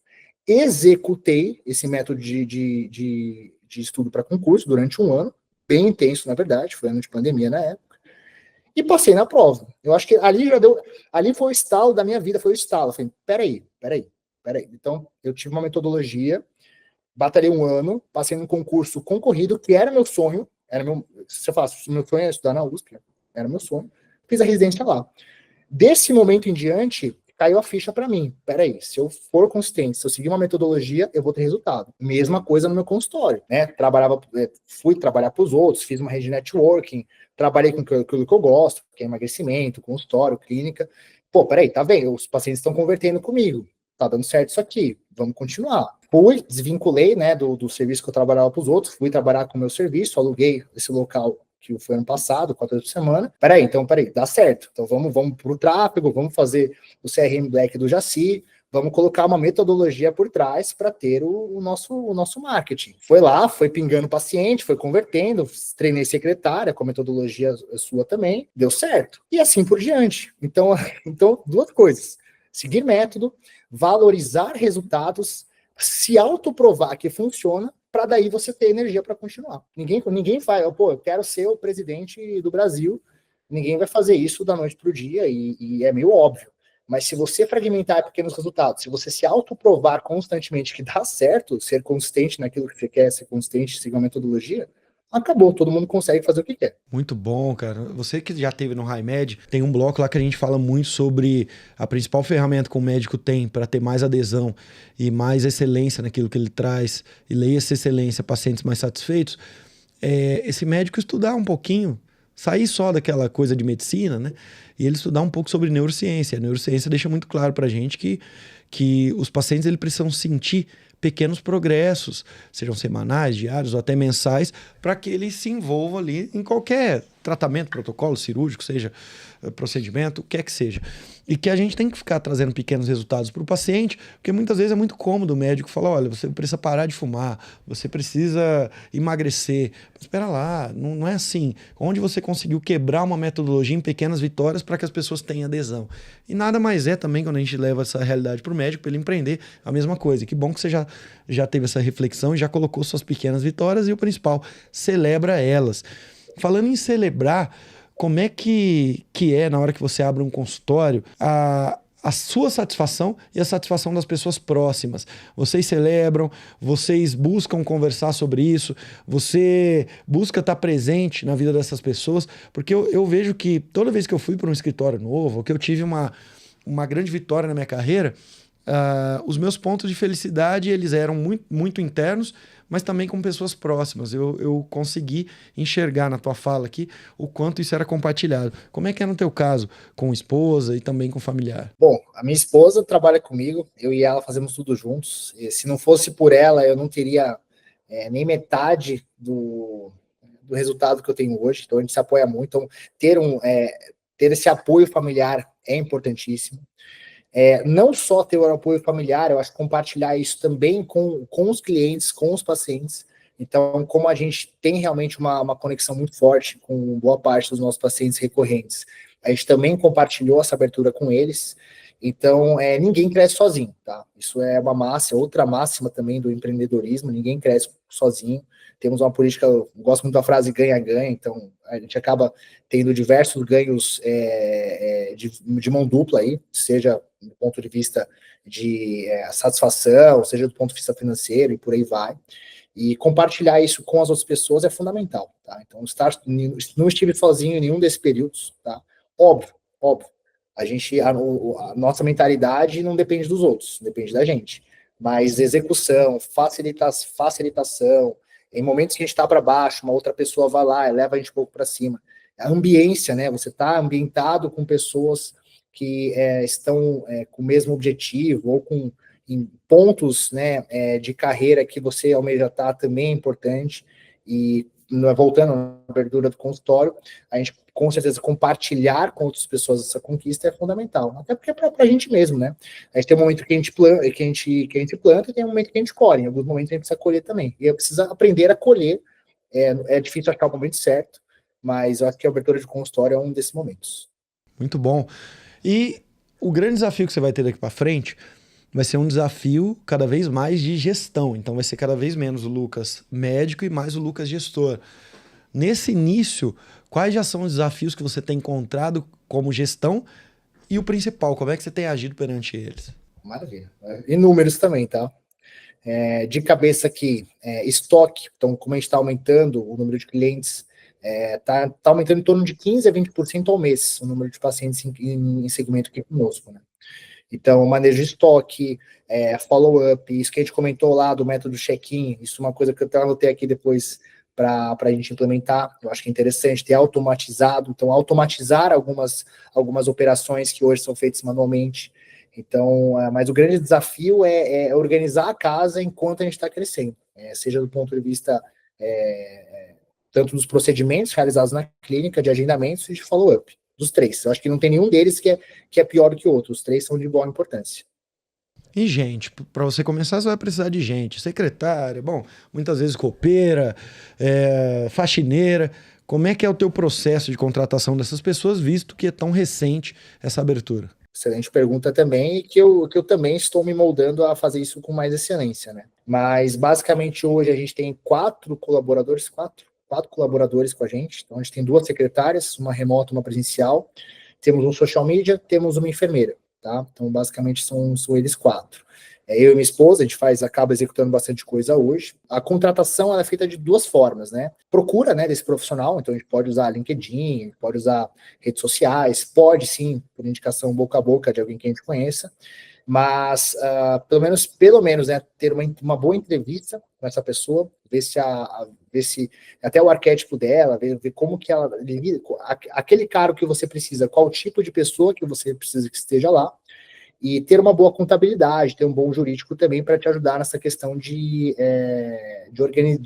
executei esse método de estudo para concurso durante um ano, bem intenso, na verdade, foi ano de pandemia na época, e passei na prova. Eu acho que ali foi o estalo da minha vida, foi o estalo. Eu falei, peraí. Então, eu tive uma metodologia, batalhei um ano, passei num concurso concorrido, que era meu sonho, se eu faço, meu sonho é estudar na USP, era meu sonho, fiz a residência lá. Desse momento em diante, caiu a ficha para mim. Peraí, se eu for consistente, se eu seguir uma metodologia, eu vou ter resultado. Mesma coisa no meu consultório, né? Fui trabalhar para os outros, fiz uma rede de networking, trabalhei com aquilo que eu gosto, que é emagrecimento, consultório, clínica. Pô, peraí, tá vendo? Os pacientes estão convertendo comigo. Tá dando certo isso aqui, vamos continuar. Desvinculei, né, do serviço que eu trabalhava para os outros, fui trabalhar com o meu serviço, aluguei esse local que foi ano passado, 4 vezes por semana. Peraí, dá certo. Então vamos para o tráfego, vamos fazer o CRM Black do Jaci, vamos colocar uma metodologia por trás para ter o nosso marketing. Foi lá, foi pingando paciente, foi convertendo, treinei secretária com a metodologia sua também, deu certo. E assim por diante. Então 2 coisas. Seguir método, valorizar resultados, se autoprovar que funciona, para daí você ter energia para continuar. Ninguém faz, eu quero ser o presidente do Brasil, ninguém vai fazer isso da noite para o dia, e é meio óbvio. Mas se você fragmentar pequenos resultados, se você se autoprovar constantemente que dá certo, ser consistente naquilo que você quer, ser consistente, seguir uma metodologia, acabou, todo mundo consegue fazer o que quer. Muito bom, cara. Você que já teve no HiMed, tem um bloco lá que a gente fala muito sobre a principal ferramenta que o médico tem para ter mais adesão e mais excelência naquilo que ele traz, e leia essa excelência, pacientes mais satisfeitos, é esse médico estudar um pouquinho, sair só daquela coisa de medicina, né? E ele estudar um pouco sobre neurociência. A neurociência deixa muito claro pra gente que os pacientes eles precisam sentir pequenos progressos, sejam semanais, diários ou até mensais, para que ele se envolva ali em qualquer tratamento, protocolo cirúrgico, seja procedimento, o que é que seja. E que a gente tem que ficar trazendo pequenos resultados para o paciente, porque muitas vezes é muito cômodo o médico falar, olha, você precisa parar de fumar, você precisa emagrecer. Mas espera lá, não é assim. Onde você conseguiu quebrar uma metodologia em pequenas vitórias para que as pessoas tenham adesão. E nada mais é também quando a gente leva essa realidade para o médico, para ele empreender, a mesma coisa. Que bom que você já teve essa reflexão e já colocou suas pequenas vitórias e o principal, celebra elas. Falando em celebrar, como é que é na hora que você abre um consultório a sua satisfação e a satisfação das pessoas próximas? Vocês celebram, vocês buscam conversar sobre isso, você busca estar presente na vida dessas pessoas, porque eu vejo que toda vez que eu fui para um escritório novo, ou que eu tive uma grande vitória na minha carreira, os meus pontos de felicidade eles eram muito, muito internos, mas também com pessoas próximas. Eu consegui enxergar na tua fala aqui o quanto isso era compartilhado. Como é que é no teu caso, com esposa e também com familiar? Bom, a minha esposa trabalha comigo, eu e ela fazemos tudo juntos. E se não fosse por ela, eu não teria nem metade do resultado que eu tenho hoje, então a gente se apoia muito, então ter esse apoio familiar é importantíssimo. Não só ter o apoio familiar, eu acho que compartilhar isso também com os clientes, com os pacientes. Então, como a gente tem realmente uma conexão muito forte com boa parte dos nossos pacientes recorrentes, a gente também compartilhou essa abertura com eles. Então, ninguém cresce sozinho, tá? Isso é uma máxima, outra máxima também do empreendedorismo, ninguém cresce sozinho. Temos uma política, eu gosto muito da frase ganha-ganha, então a gente acaba tendo diversos ganhos de mão dupla aí, seja do ponto de vista de satisfação, seja do ponto de vista financeiro e por aí vai. E compartilhar isso com as outras pessoas é fundamental, tá? Então, não estive sozinho em nenhum desses períodos, tá? Óbvio. A nossa mentalidade não depende dos outros, depende da gente. Mas execução, facilitação, em momentos que a gente está para baixo, uma outra pessoa vai lá e leva a gente um pouco para cima. A ambiência, né? Você está ambientado com pessoas que estão com o mesmo objetivo ou com em pontos, né, de carreira que você almeja estar também é importante. E voltando à abertura do consultório, a gente com certeza compartilhar com outras pessoas essa conquista é fundamental, até porque é para a gente mesmo, né? A gente tem um momento que a gente planta, e tem um momento que a gente colhe. Em alguns momentos a gente precisa colher também. E precisa aprender a colher. É difícil achar o momento certo, mas eu acho que a abertura de consultório é um desses momentos. Muito bom. E o grande desafio que você vai ter daqui para frente vai ser um desafio cada vez mais de gestão. Então vai ser cada vez menos o Lucas médico e mais o Lucas gestor. Nesse início, quais já são os desafios que você tem encontrado como gestão e o principal, como é que você tem agido perante eles? Maravilha. E números também, tá? De cabeça aqui, estoque, então como a gente está aumentando o número de clientes, tá aumentando em torno de 15% a 20% ao mês o número de pacientes em segmento aqui conosco, né? Então, manejo de estoque, follow-up, isso que a gente comentou lá do método check-in, isso é uma coisa que eu até anotei aqui depois para a gente implementar, eu acho que é interessante ter automatizado, então automatizar algumas operações que hoje são feitas manualmente. Então, mas o grande desafio é organizar a casa enquanto a gente está crescendo, seja do ponto de vista tanto dos procedimentos realizados na clínica, de agendamentos e de follow-up. Dos três. Eu acho que não tem nenhum deles que é pior do que o outro. Os três são de igual importância. E gente, para você começar, você vai precisar de gente. Secretária, bom, muitas vezes copeira, faxineira. Como é que é o teu processo de contratação dessas pessoas, visto que é tão recente essa abertura? Excelente pergunta também, e que eu também estou me moldando a fazer isso com mais excelência, né? Mas, basicamente, hoje a gente tem quatro colaboradores com a gente. Então, a gente tem 2 secretárias, uma remota, uma presencial. Temos um social media, temos uma enfermeira, tá? Então, basicamente, são eles 4. Eu e minha esposa, a gente acaba executando bastante coisa hoje. A contratação ela é feita de 2 formas, né? Procura, né, desse profissional, então a gente pode usar LinkedIn, pode usar redes sociais, pode sim, por indicação boca a boca de alguém que a gente conheça, mas pelo menos, né, ter uma boa entrevista com essa pessoa, ver se até o arquétipo dela, ver como que ela lida, aquele cargo que você precisa, qual tipo de pessoa que você precisa que esteja lá, e ter uma boa contabilidade, ter um bom jurídico também para te ajudar nessa questão de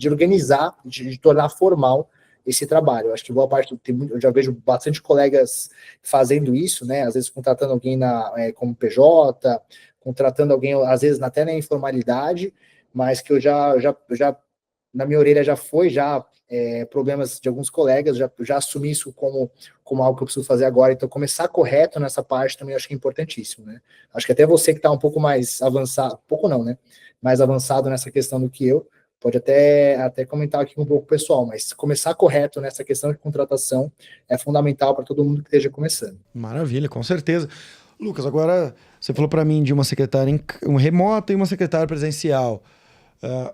organizar, de tornar formal esse trabalho. Eu acho que boa parte, eu já vejo bastante colegas fazendo isso, né? Às vezes contratando alguém como PJ, contratando alguém, às vezes até na informalidade, mas que eu já na minha orelha já problemas de alguns colegas, já assumi isso como algo que eu preciso fazer agora, então começar correto nessa parte também eu acho que é importantíssimo, né? Acho que até você que está um pouco mais avançado, pouco não, né? Mais avançado nessa questão do que eu, pode até comentar aqui um pouco pessoal, mas começar correto nessa questão de contratação é fundamental para todo mundo que esteja começando. Maravilha, com certeza. Lucas, agora você falou para mim de uma secretária uma remota e uma secretária presencial.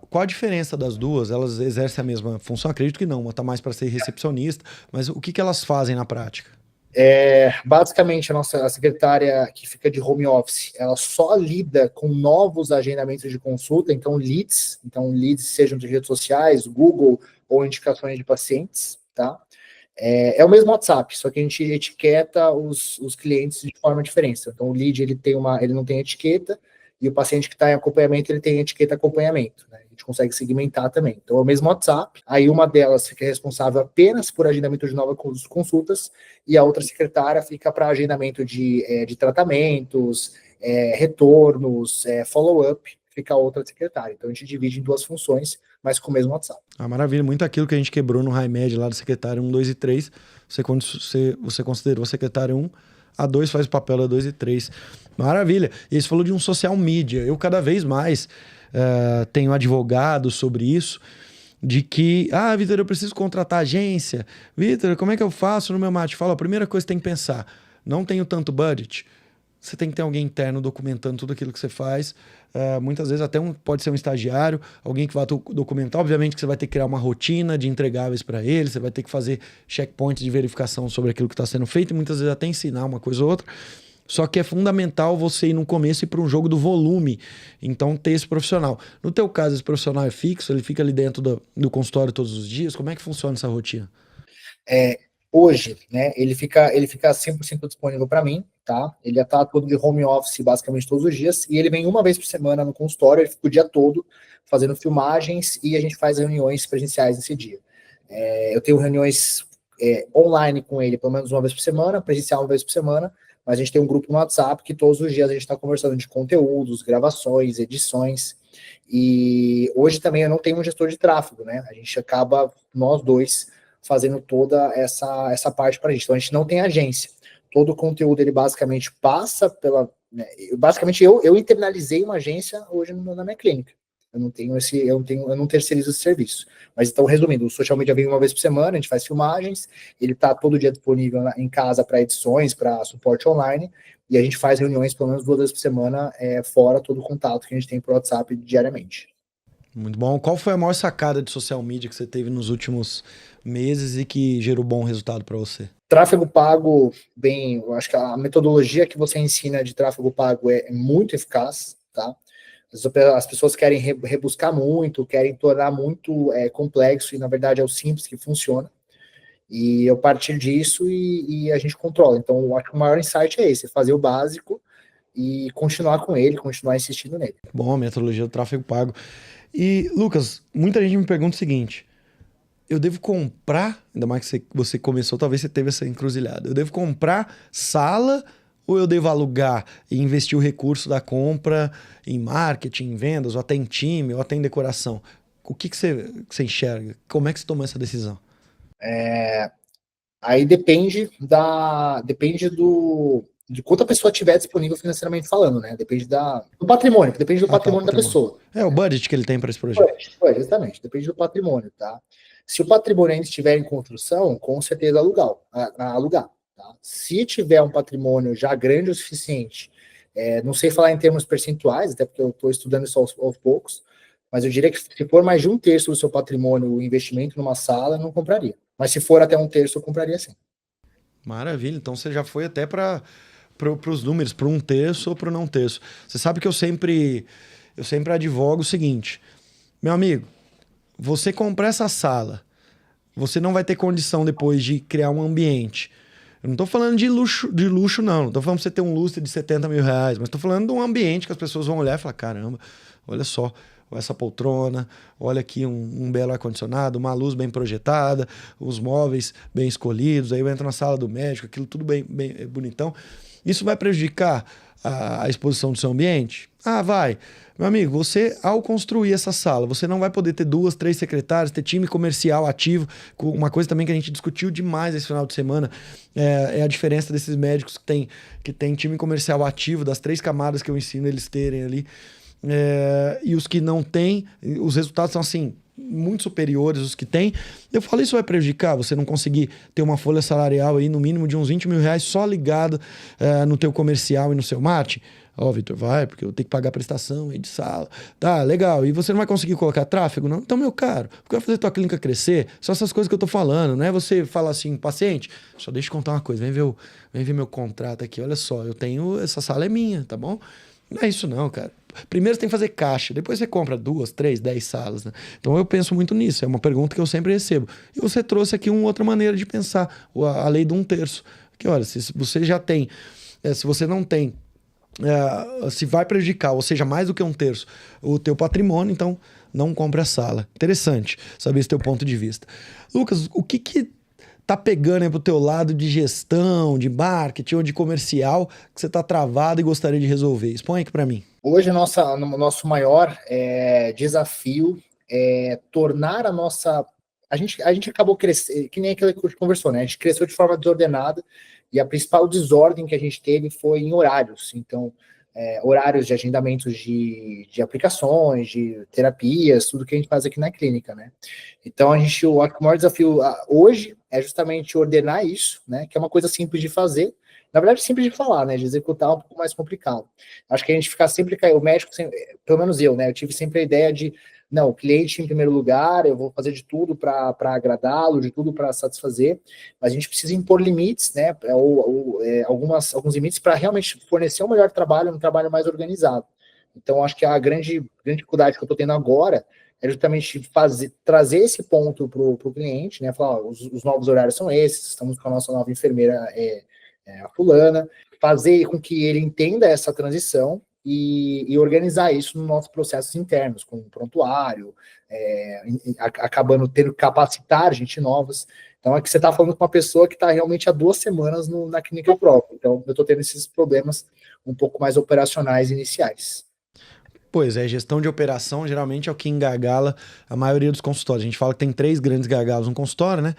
Qual a diferença das duas? Elas exercem a mesma função? Acredito que não. Uma está mais para ser recepcionista, mas o que elas fazem na prática? Basicamente, a secretária que fica de home office, ela só lida com novos agendamentos de consulta, então leads sejam de redes sociais, Google ou indicações de pacientes, tá? É o mesmo WhatsApp, só que a gente etiqueta os clientes de forma diferente. Então, o lead ele não tem etiqueta, e o paciente que está em acompanhamento, ele tem a etiqueta acompanhamento, né? A gente consegue segmentar também. Então, é o mesmo WhatsApp, aí uma delas fica responsável apenas por agendamento de novas consultas, e a outra secretária fica para agendamento de tratamentos, retornos, follow-up, fica a outra secretária. Então, a gente divide em duas funções, mas com o mesmo WhatsApp. Ah, maravilha. Muito aquilo que a gente quebrou no High-Med lá do secretário 1, 2 e 3. Você considerou a secretária 1, a 2 faz o papel da 2 e 3. Maravilha. E você falou de um social media. Eu cada vez mais tenho advogado sobre isso, de que, Vitor, eu preciso contratar agência. Vitor, como é que eu faço no meu marketing? Fala, a primeira coisa que você tem que pensar, não tenho tanto budget. Você tem que ter alguém interno documentando tudo aquilo que você faz. Muitas vezes até pode ser um estagiário, alguém que vai documentar. Obviamente que você vai ter que criar uma rotina de entregáveis para ele, você vai ter que fazer checkpoints de verificação sobre aquilo que está sendo feito e muitas vezes até ensinar uma coisa ou outra. Só que é fundamental você ir no começo e para um jogo do volume. Então, ter esse profissional. No teu caso, esse profissional é fixo? Ele fica ali dentro do consultório todos os dias? Como é que funciona essa rotina? Hoje, né, ele fica 100% disponível para mim, tá? Ele está todo de home office basicamente todos os dias, e ele vem uma vez por semana no consultório, ele fica o dia todo fazendo filmagens e a gente faz reuniões presenciais nesse dia. Eu tenho reuniões online com ele pelo menos uma vez por semana, presencial uma vez por semana, mas a gente tem um grupo no WhatsApp que todos os dias a gente está conversando de conteúdos, gravações, edições, e hoje também eu não tenho um gestor de tráfego, né? A gente acaba, nós dois, fazendo toda essa parte para a gente. Então, a gente não tem agência. Todo o conteúdo, ele basicamente passa pela... Né, basicamente, eu internalizei uma agência hoje na minha clínica. Eu não terceirizo esse serviço. Mas, então, resumindo, o social media vem uma vez por semana, a gente faz filmagens, ele está todo dia disponível em casa para edições, para suporte online, e a gente faz reuniões pelo menos 2 vezes por semana, fora todo o contato que a gente tem por WhatsApp diariamente. Muito bom. Qual foi a maior sacada de social media que você teve nos últimos meses e que gerou bom resultado para você? Tráfego pago, eu acho que a metodologia que você ensina de tráfego pago é muito eficaz, tá? As pessoas querem rebuscar muito, querem tornar muito complexo, e na verdade é o simples que funciona. E eu partir disso e a gente controla. Então, eu acho que o maior insight é esse, fazer o básico e continuar com ele, continuar insistindo nele. Bom, a metodologia do tráfego pago. E, Lucas, muita gente me pergunta o seguinte: eu devo comprar, ainda mais que você começou, talvez você teve essa encruzilhada, eu devo comprar sala ou eu devo alugar e investir o recurso da compra em marketing, em vendas, ou até em time, ou até em decoração? O que você enxerga? Como é que você tomou essa decisão? Aí depende de quanto a pessoa tiver disponível financeiramente falando, né? Depende do patrimônio, depende do patrimônio da pessoa. É o budget que ele tem para esse projeto. Exatamente, depende do patrimônio, tá? Se o patrimônio ainda estiver em construção, com certeza alugar, tá? Se tiver um patrimônio já grande o suficiente, não sei falar em termos percentuais, até porque eu estou estudando isso aos poucos, mas eu diria que se for mais de 1/3 do seu patrimônio o investimento numa sala, eu não compraria. Mas se for até 1/3, eu compraria sim. Maravilha, então você já foi até para os números, para 1/3 ou para não terço. Você sabe que eu sempre advogo o seguinte: meu amigo, você comprar essa sala, você não vai ter condição depois de criar um ambiente. Eu não estou falando de luxo não. Não estou falando para você ter um lustre de 70 mil reais, mas estou falando de um ambiente que as pessoas vão olhar e falar: caramba, olha só, essa poltrona, olha aqui um belo ar-condicionado, uma luz bem projetada, os móveis bem escolhidos, aí eu entro na sala do médico, aquilo tudo bem bonitão. Isso vai prejudicar a exposição do seu ambiente? Vai. Meu amigo, você, ao construir essa sala, você não vai poder ter 2, 3 secretários, ter time comercial ativo. Uma coisa também que a gente discutiu demais esse final de semana é a diferença desses médicos que tem time comercial ativo, das 3 camadas que eu ensino eles terem ali. E os que não têm, os resultados são assim, muito superiores aos que têm. Eu falo, isso vai prejudicar você não conseguir ter uma folha salarial aí no mínimo de uns 20 mil reais só ligado no teu comercial e no seu marketing? Vitor, vai, porque eu tenho que pagar prestação aí de sala. Tá, legal. E você não vai conseguir colocar tráfego? Não? Então, meu caro, porque vai fazer tua clínica crescer? Só essas coisas que eu tô falando, não é você falar assim, paciente, só deixa eu contar uma coisa, vem ver meu contrato aqui, olha só, essa sala é minha, tá bom? Não é isso não, cara. Primeiro você tem que fazer caixa, depois você compra 2, 3, 10 salas, né? Então eu penso muito nisso, é uma pergunta que eu sempre recebo. E você trouxe aqui uma outra maneira de pensar, a lei do 1/3. Que olha, se você já tem, se você não tem se vai prejudicar, ou seja, mais do que um terço, o teu patrimônio, então não compre a sala. Interessante saber esse teu ponto de vista. Lucas, o que tá pegando aí pro teu lado de gestão, de marketing ou de comercial que você tá travado e gostaria de resolver? Expõe aqui para mim. Hoje, nosso maior desafio é tornar a nossa. A gente acabou crescendo, que nem aquilo que a gente conversou, né? A gente cresceu de forma desordenada e a principal desordem que a gente teve foi em horários. Então, horários de agendamentos de aplicações, de terapias, tudo que a gente faz aqui na clínica, né? Então, acho que o maior desafio hoje é justamente ordenar isso, né? Que é uma coisa simples de fazer. Na verdade, simples de falar, né? De executar é um pouco mais complicado. Acho que a gente ficar sempre, o médico, pelo menos eu, né? Eu tive sempre a ideia de, não, o cliente em primeiro lugar, eu vou fazer de tudo para agradá-lo, de tudo para satisfazer, mas a gente precisa impor limites, né? Alguns limites para realmente fornecer um melhor trabalho, um trabalho mais organizado. Então, acho que a grande dificuldade que eu estou tendo agora é justamente trazer esse ponto para o cliente, né? Falar, ó, os novos horários são esses, estamos com a nossa nova enfermeira, a fulana, fazer com que ele entenda essa transição e organizar isso nos nossos processos internos, com prontuário, acabando tendo que capacitar gente novas. Então, aqui você está falando com uma pessoa que está realmente há 2 semanas na clínica própria. Então, eu estou tendo esses problemas um pouco mais operacionais iniciais. Pois é, gestão de operação geralmente é o que engagala a maioria dos consultórios. A gente fala que tem 3 grandes gargalos no consultório, né?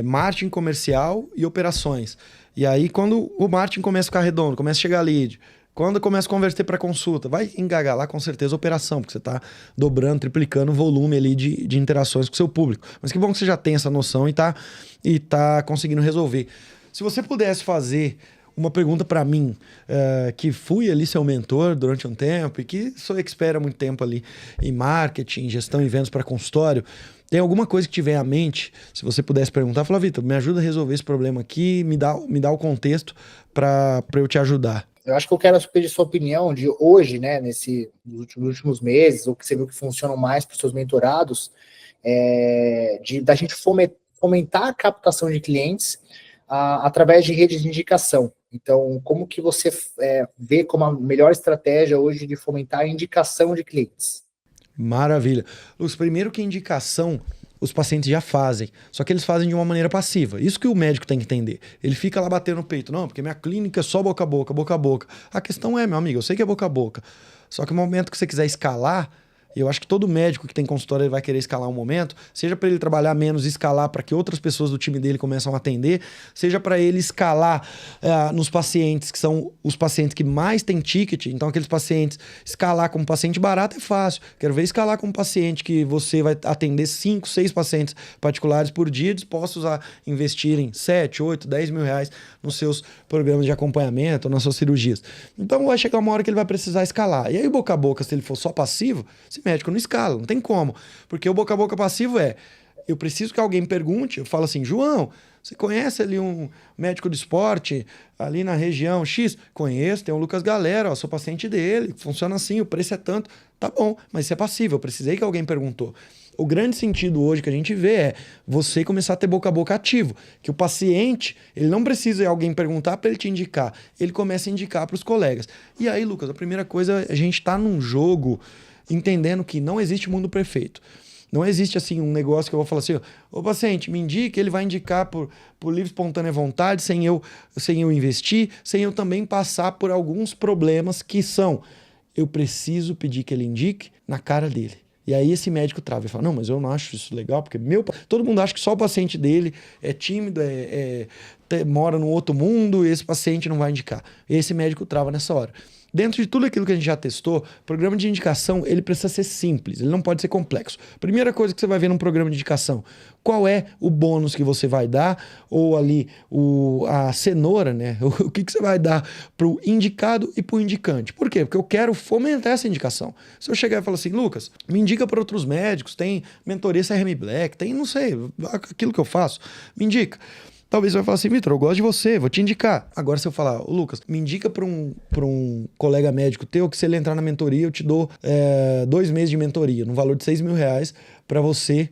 Marketing, comercial e operações. E aí, quando o marketing começa a ficar redondo, começa a chegar lead, quando começa a converter para consulta, vai engagalar com certeza a operação, porque você está dobrando, triplicando o volume ali de interações com o seu público. Mas que bom que você já tem essa noção e tá conseguindo resolver. Se você pudesse fazer uma pergunta para mim, que fui ali seu mentor durante um tempo e que sou expert há muito tempo ali em marketing, gestão e vendas para consultório, tem alguma coisa que tiver à mente, se você pudesse perguntar, fala, Vitor, me ajuda a resolver esse problema aqui, me dá o contexto para eu te ajudar. Eu acho que eu quero pedir sua opinião de hoje, né, nos últimos meses, ou que você viu que funcionam mais para os seus mentorados, da gente fomentar a captação de clientes através de redes de indicação. Então, como que você vê como a melhor estratégia hoje de fomentar a indicação de clientes? Maravilha. Luz, primeiro que indicação os pacientes já fazem, só que eles fazem de uma maneira passiva. Isso que o médico tem que entender. Ele fica lá batendo no peito. Não, porque minha clínica é só boca a boca, boca a boca. A questão é, meu amigo, eu sei que é boca a boca. Só que no momento que você quiser escalar, eu acho que todo médico que tem consultório ele vai querer escalar um momento, seja para ele trabalhar menos e escalar para que outras pessoas do time dele começam a atender, seja para ele escalar nos pacientes que são os pacientes que mais têm ticket, então aqueles pacientes, escalar como paciente barato é fácil. Quero ver escalar como paciente que você vai atender 5, 6 pacientes particulares por dia, dispostos a investirem 7, 8, 10 mil reais nos seus programas de acompanhamento, nas suas cirurgias. Então vai chegar uma hora que ele vai precisar escalar. E aí boca a boca, se ele for só passivo, esse médico não escala, não tem como. Porque o boca a boca passivo eu preciso que alguém pergunte, eu falo assim, João, você conhece ali um médico de esporte ali na região X? Conheço, tem o Lucas Galera, sou paciente dele, funciona assim, o preço é tanto. Tá bom, mas isso é passivo, eu precisei que alguém perguntou. O grande sentido hoje que a gente vê é você começar a ter boca a boca ativo, que o paciente, ele não precisa de alguém perguntar para ele te indicar, ele começa a indicar para os colegas. E aí, Lucas, a primeira coisa, a gente está num jogo entendendo que não existe mundo perfeito. Não existe assim um negócio que eu vou falar assim, o paciente me indica, ele vai indicar por livre espontânea vontade, sem eu investir, sem eu também passar por alguns problemas que são, eu preciso pedir que ele indique na cara dele. E aí esse médico trava e fala, não, mas eu não acho isso legal, porque todo mundo acha que só o paciente dele é tímido, mora num outro mundo, e esse paciente não vai indicar. E esse médico trava nessa hora. Dentro de tudo aquilo que a gente já testou, o programa de indicação, ele precisa ser simples, ele não pode ser complexo. Primeira coisa que você vai ver num programa de indicação, qual é o bônus que você vai dar, ou ali a cenoura, né? O que você vai dar para o indicado e para o indicante. Por quê? Porque eu quero fomentar essa indicação. Se eu chegar e falar assim, Lucas, me indica para outros médicos, tem mentoria CRM Black, tem, não sei, aquilo que eu faço, me indica. Talvez você vai falar assim, Vitor, eu gosto de você, vou te indicar. Agora se eu falar, Lucas, me indica para um colega médico teu que se ele entrar na mentoria, eu te dou 2 meses de mentoria, no valor de 6 mil reais para você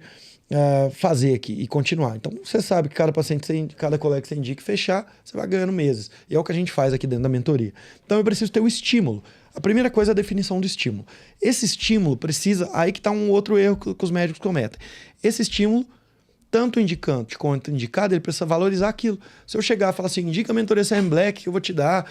fazer aqui e continuar. Então, você sabe que cada paciente, cada colega que você indica fechar, você vai ganhando meses. E é o que a gente faz aqui dentro da mentoria. Então, eu preciso ter o estímulo. A primeira coisa é a definição do estímulo. Esse estímulo precisa... Aí que está um outro erro que os médicos cometem. Esse estímulo, tanto o indicante quanto o indicado, ele precisa valorizar aquilo. Se eu chegar e falar assim, indica a mentoria CM Black, que eu vou te dar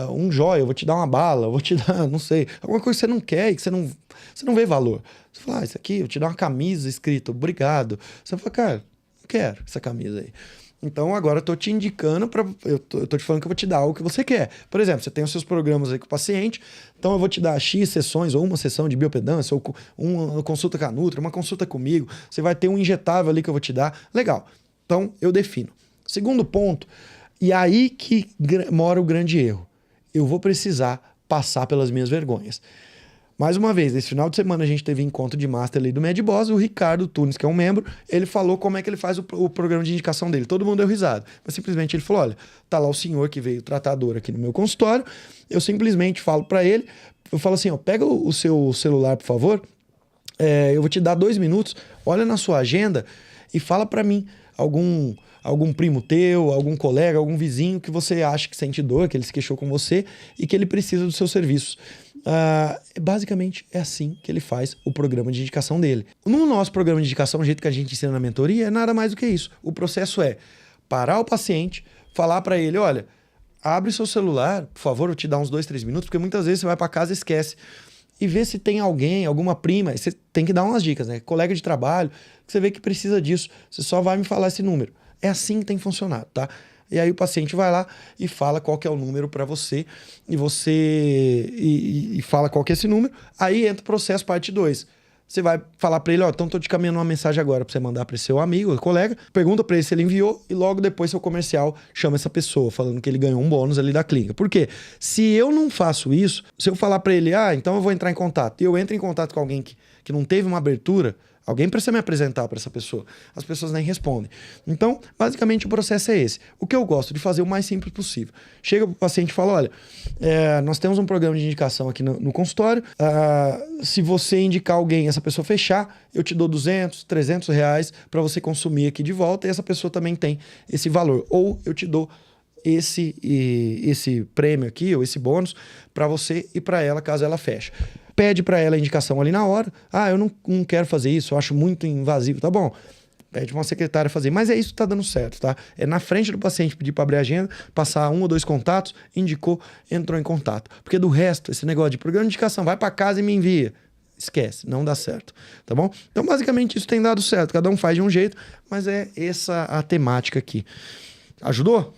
um joia, eu vou te dar uma bala, eu vou te dar, não sei, alguma coisa que você não quer e que você não vê valor. Você fala, isso aqui, eu te dar uma camisa escrito, obrigado. Você fala, cara, não quero essa camisa aí. Então agora eu tô te indicando eu tô te falando que eu vou te dar algo que você quer. Por exemplo, você tem os seus programas aí com o paciente, então eu vou te dar X sessões, ou uma sessão de biopedância, ou uma consulta com a Nutri, uma consulta comigo. Você vai ter um injetável ali que eu vou te dar. Legal. Então eu defino. Segundo ponto, e aí que mora o grande erro. Eu vou precisar passar pelas minhas vergonhas. Mais uma vez, esse final de semana a gente teve encontro de master ali do MedBoss, o Ricardo Tunes, que é um membro, ele falou como é que ele faz o programa de indicação dele. Todo mundo deu risada. Mas simplesmente ele falou, olha, tá lá o senhor que veio tratar a dor aqui no meu consultório, eu simplesmente falo para ele, eu falo assim, ó, pega o seu celular, por favor, eu vou te dar 2 minutos, olha na sua agenda e fala para mim algum primo teu, algum colega, algum vizinho que você acha que sente dor, que ele se queixou com você e que ele precisa dos seus serviços. Basicamente é assim que ele faz o programa de indicação dele. No nosso programa de indicação, o jeito que a gente ensina na mentoria, é nada mais do que isso. O processo é parar o paciente, falar para ele, olha, abre seu celular, por favor, eu te dar uns 2, 3 minutos, porque muitas vezes você vai para casa e esquece. E vê se tem alguém, alguma prima, você tem que dar umas dicas, né? Colega de trabalho, que você vê que precisa disso, você só vai me falar esse número. É assim que tem funcionado, tá? E aí o paciente vai lá e fala qual que é o número para você, e fala qual que é esse número, aí entra o processo parte 2. Você vai falar para ele, ó, então tô te caminhando uma mensagem agora para você mandar para seu amigo, colega, pergunta para ele se ele enviou e logo depois seu comercial chama essa pessoa, falando que ele ganhou um bônus ali da clínica. Por quê? Se eu não faço isso, se eu falar para ele, então eu vou entrar em contato, e eu entro em contato com alguém que não teve uma abertura, alguém precisa me apresentar para essa pessoa. As pessoas nem respondem. Então, basicamente, o processo é esse. O que eu gosto de fazer o mais simples possível. Chega o paciente e fala, olha, nós temos um programa de indicação aqui no consultório. Se você indicar alguém, essa pessoa fechar, eu te dou 200, 300 reais para você consumir aqui de volta e essa pessoa também tem esse valor. Ou eu te dou esse prêmio aqui, ou esse bônus, para você e para ela, caso ela feche. Pede para ela a indicação ali na hora. Eu não quero fazer isso, eu acho muito invasivo. Tá bom, pede para uma secretária fazer. Mas é isso que tá dando certo, tá? É na frente do paciente pedir para abrir a agenda, passar 1 ou 2 contatos, indicou, entrou em contato. Porque do resto, esse negócio de programa de indicação, vai para casa e me envia. Esquece, não dá certo, tá bom? Então, basicamente, isso tem dado certo. Cada um faz de um jeito, mas é essa a temática aqui. Ajudou?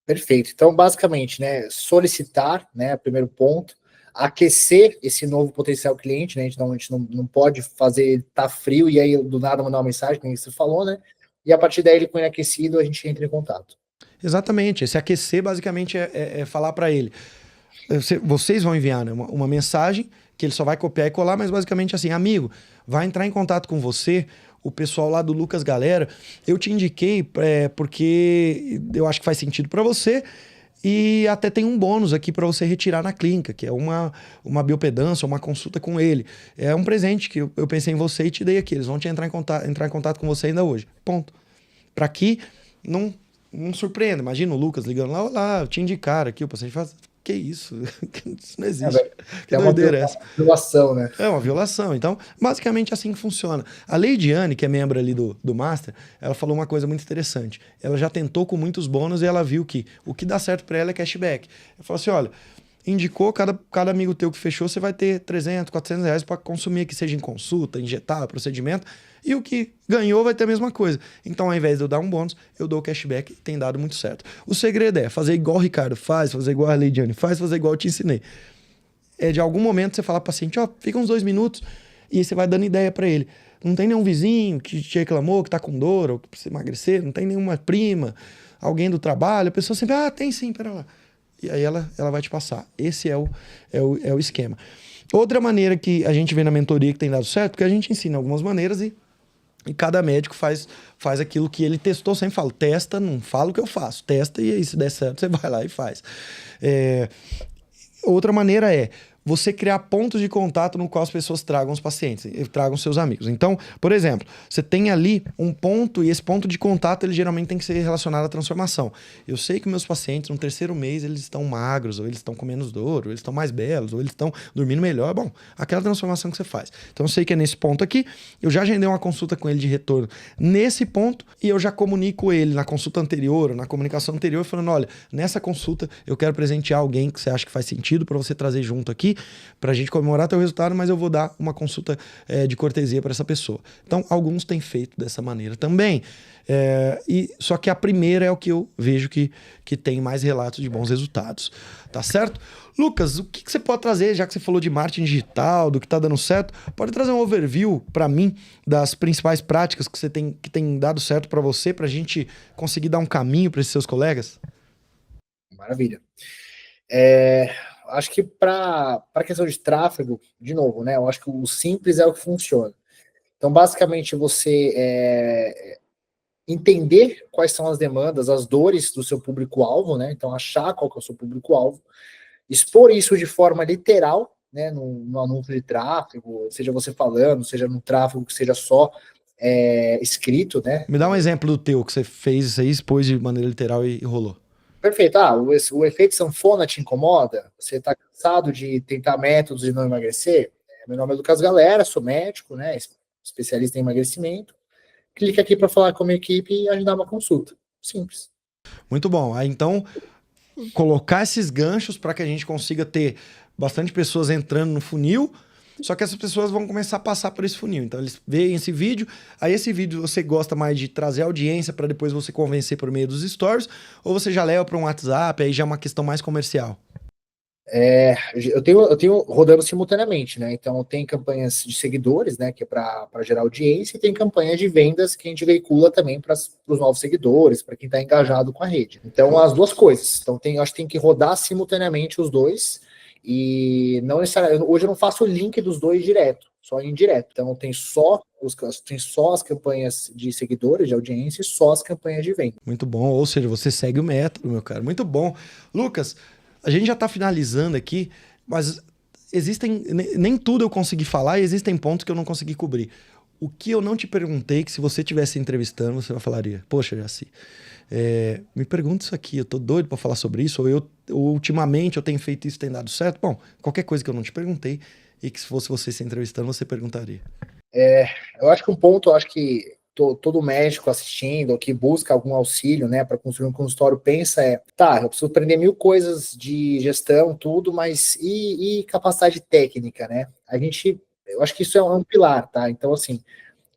Perfeito. Então, basicamente, né, solicitar, né, primeiro ponto, aquecer esse novo potencial cliente, né, a gente não pode fazer ele tá frio e aí do nada mandar uma mensagem, como você falou, né, e a partir daí ele põe aquecido, a gente entra em contato. Exatamente. Esse aquecer, basicamente, é falar para ele. Vocês vão enviar, né, uma mensagem que ele só vai copiar e colar, mas basicamente assim, amigo, vai entrar em contato com você o pessoal lá do Lucas Galera, eu te indiquei porque eu acho que faz sentido para você e até tem um bônus aqui para você retirar na clínica, que é uma biopedância, uma consulta com ele. É um presente que eu pensei em você e te dei aqui. Eles vão entrar em contato com você ainda hoje. Ponto. Para que não surpreenda. Imagina o Lucas ligando lá, olá, eu te indicaram aqui, o paciente faz... Que isso? Isso não existe. Que doideira é essa? Violação, né? É uma violação. Então, basicamente assim que funciona. A Leidiane, que é membro ali do Master, ela falou uma coisa muito interessante. Ela já tentou com muitos bônus e ela viu que o que dá certo para ela é cashback. Ela falou assim, olha, indicou, cada amigo teu que fechou, você vai ter 300, 400 reais para consumir, que seja em consulta, injetar, procedimento, e o que ganhou vai ter a mesma coisa. Então, ao invés de eu dar um bônus, eu dou o cashback, tem dado muito certo. O segredo é fazer igual o Ricardo faz, fazer igual a Leidiane faz, fazer igual eu te ensinei. De algum momento você fala pro paciente, fica uns 2 minutos, e aí você vai dando ideia para ele. Não tem nenhum vizinho que te reclamou, que tá com dor, ou que precisa emagrecer, não tem nenhuma prima, alguém do trabalho, a pessoa sempre, tem sim, pera lá. E aí ela vai te passar. Esse é o esquema. Outra maneira que a gente vê na mentoria que tem dado certo, porque a gente ensina algumas maneiras e cada médico faz aquilo que ele testou. Sempre falo, testa, não fala o que eu faço. Testa e aí se der certo, você vai lá e faz. Outra maneira você criar pontos de contato no qual as pessoas tragam os pacientes, tragam seus amigos. Então, por exemplo, você tem ali um ponto e esse ponto de contato ele geralmente tem que ser relacionado à transformação. Eu sei que meus pacientes no terceiro mês eles estão magros, ou eles estão com menos dor, ou eles estão mais belos, ou eles estão dormindo melhor. Bom, aquela transformação que você faz. Então, eu sei que é nesse ponto aqui, eu já agendei uma consulta com ele de retorno nesse ponto e eu já comunico ele na consulta anterior, ou na comunicação anterior, falando, olha, nessa consulta eu quero presentear alguém que você acha que faz sentido para você trazer junto aqui, para a gente comemorar teu resultado, mas eu vou dar uma consulta de cortesia para essa pessoa. Então, alguns têm feito dessa maneira também. Só que a primeira é o que eu vejo que tem mais relatos de bons resultados. Tá certo? Lucas, o que você pode trazer, já que você falou de marketing digital, do que está dando certo, pode trazer um overview para mim das principais práticas que tem dado certo para você, para a gente conseguir dar um caminho para esses seus colegas? Maravilha. Acho que para a questão de tráfego, de novo, né? Eu acho que o simples é o que funciona. Então, basicamente, você entender quais são as demandas, as dores do seu público-alvo, né? Então, achar qual que é o seu público-alvo, expor isso de forma literal, né? No anúncio de tráfego, seja você falando, seja no tráfego que seja só escrito, né? Me dá um exemplo do teu, que você fez isso aí, expôs de maneira literal e rolou. Perfeito. O efeito sanfona te incomoda? Você está cansado de tentar métodos de não emagrecer? Meu nome é Lucas Galera, sou médico, né? Especialista em emagrecimento. Clique aqui para falar com a minha equipe e agendar uma consulta. Simples. Muito bom. Aí, então, colocar esses ganchos para que a gente consiga ter bastante pessoas entrando no funil, só que essas pessoas vão começar a passar por esse funil. Então, eles veem esse vídeo, aí esse vídeo você gosta mais de trazer audiência para depois você convencer por meio dos stories, ou você já leva para um WhatsApp, aí já é uma questão mais comercial? Eu tenho rodando simultaneamente, né? Então, tem campanhas de seguidores, né? Que é para gerar audiência, e tem campanha de vendas que a gente veicula também para os novos seguidores, para quem está engajado com a rede. Então, as duas coisas. Então, acho que tem que rodar simultaneamente os dois, e não necessariamente. Hoje eu não faço o link dos dois direto, só indireto. Então, tem só as campanhas de seguidores, de audiência, e só as campanhas de venda. Muito bom, ou seja, você segue o método, meu cara. Muito bom. Lucas, a gente já está finalizando aqui, mas nem tudo eu consegui falar e existem pontos que eu não consegui cobrir. O que eu não te perguntei, que se você estivesse entrevistando, você falaria, poxa, Jaci, me pergunta isso aqui, eu tô doido para falar sobre isso, ou ultimamente eu tenho feito isso, tem dado certo? Bom, qualquer coisa que eu não te perguntei e que se fosse você se entrevistando, você perguntaria. Eu acho que um ponto, eu acho que todo médico assistindo, que busca algum auxílio, né, para construir um consultório, pensa eu preciso aprender 1000 coisas de gestão, tudo, mas e capacidade técnica, né? Eu acho que isso é um pilar, tá? Então, assim,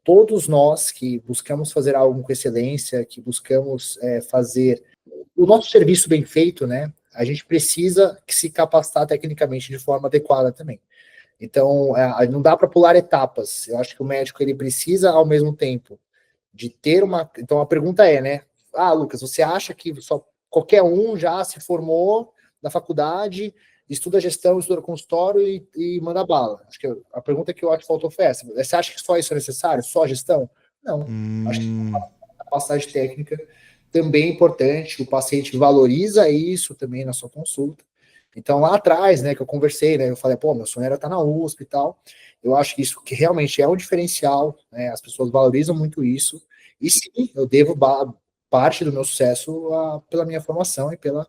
todos nós que buscamos fazer algo com excelência, que buscamos fazer o nosso serviço bem feito, né, a gente precisa se capacitar tecnicamente de forma adequada também. Então, não dá para pular etapas. Eu acho que o médico ele precisa, ao mesmo tempo, de ter uma. Então, a pergunta né? Lucas, você acha que só qualquer um já se formou na faculdade, estuda gestão, estuda consultório e manda bala? Acho que a pergunta que eu acho que faltou foi essa. Você acha que só isso é necessário? Só gestão? Não. Acho que a capacidade técnica também é importante. O paciente valoriza isso também na sua consulta. Então, lá atrás, né, que eu conversei, né, eu falei, meu sonho era estar na USP e tal. Eu acho que isso que realmente é um diferencial, né, as pessoas valorizam muito isso. E sim, eu devo parte do meu sucesso pela minha formação e pela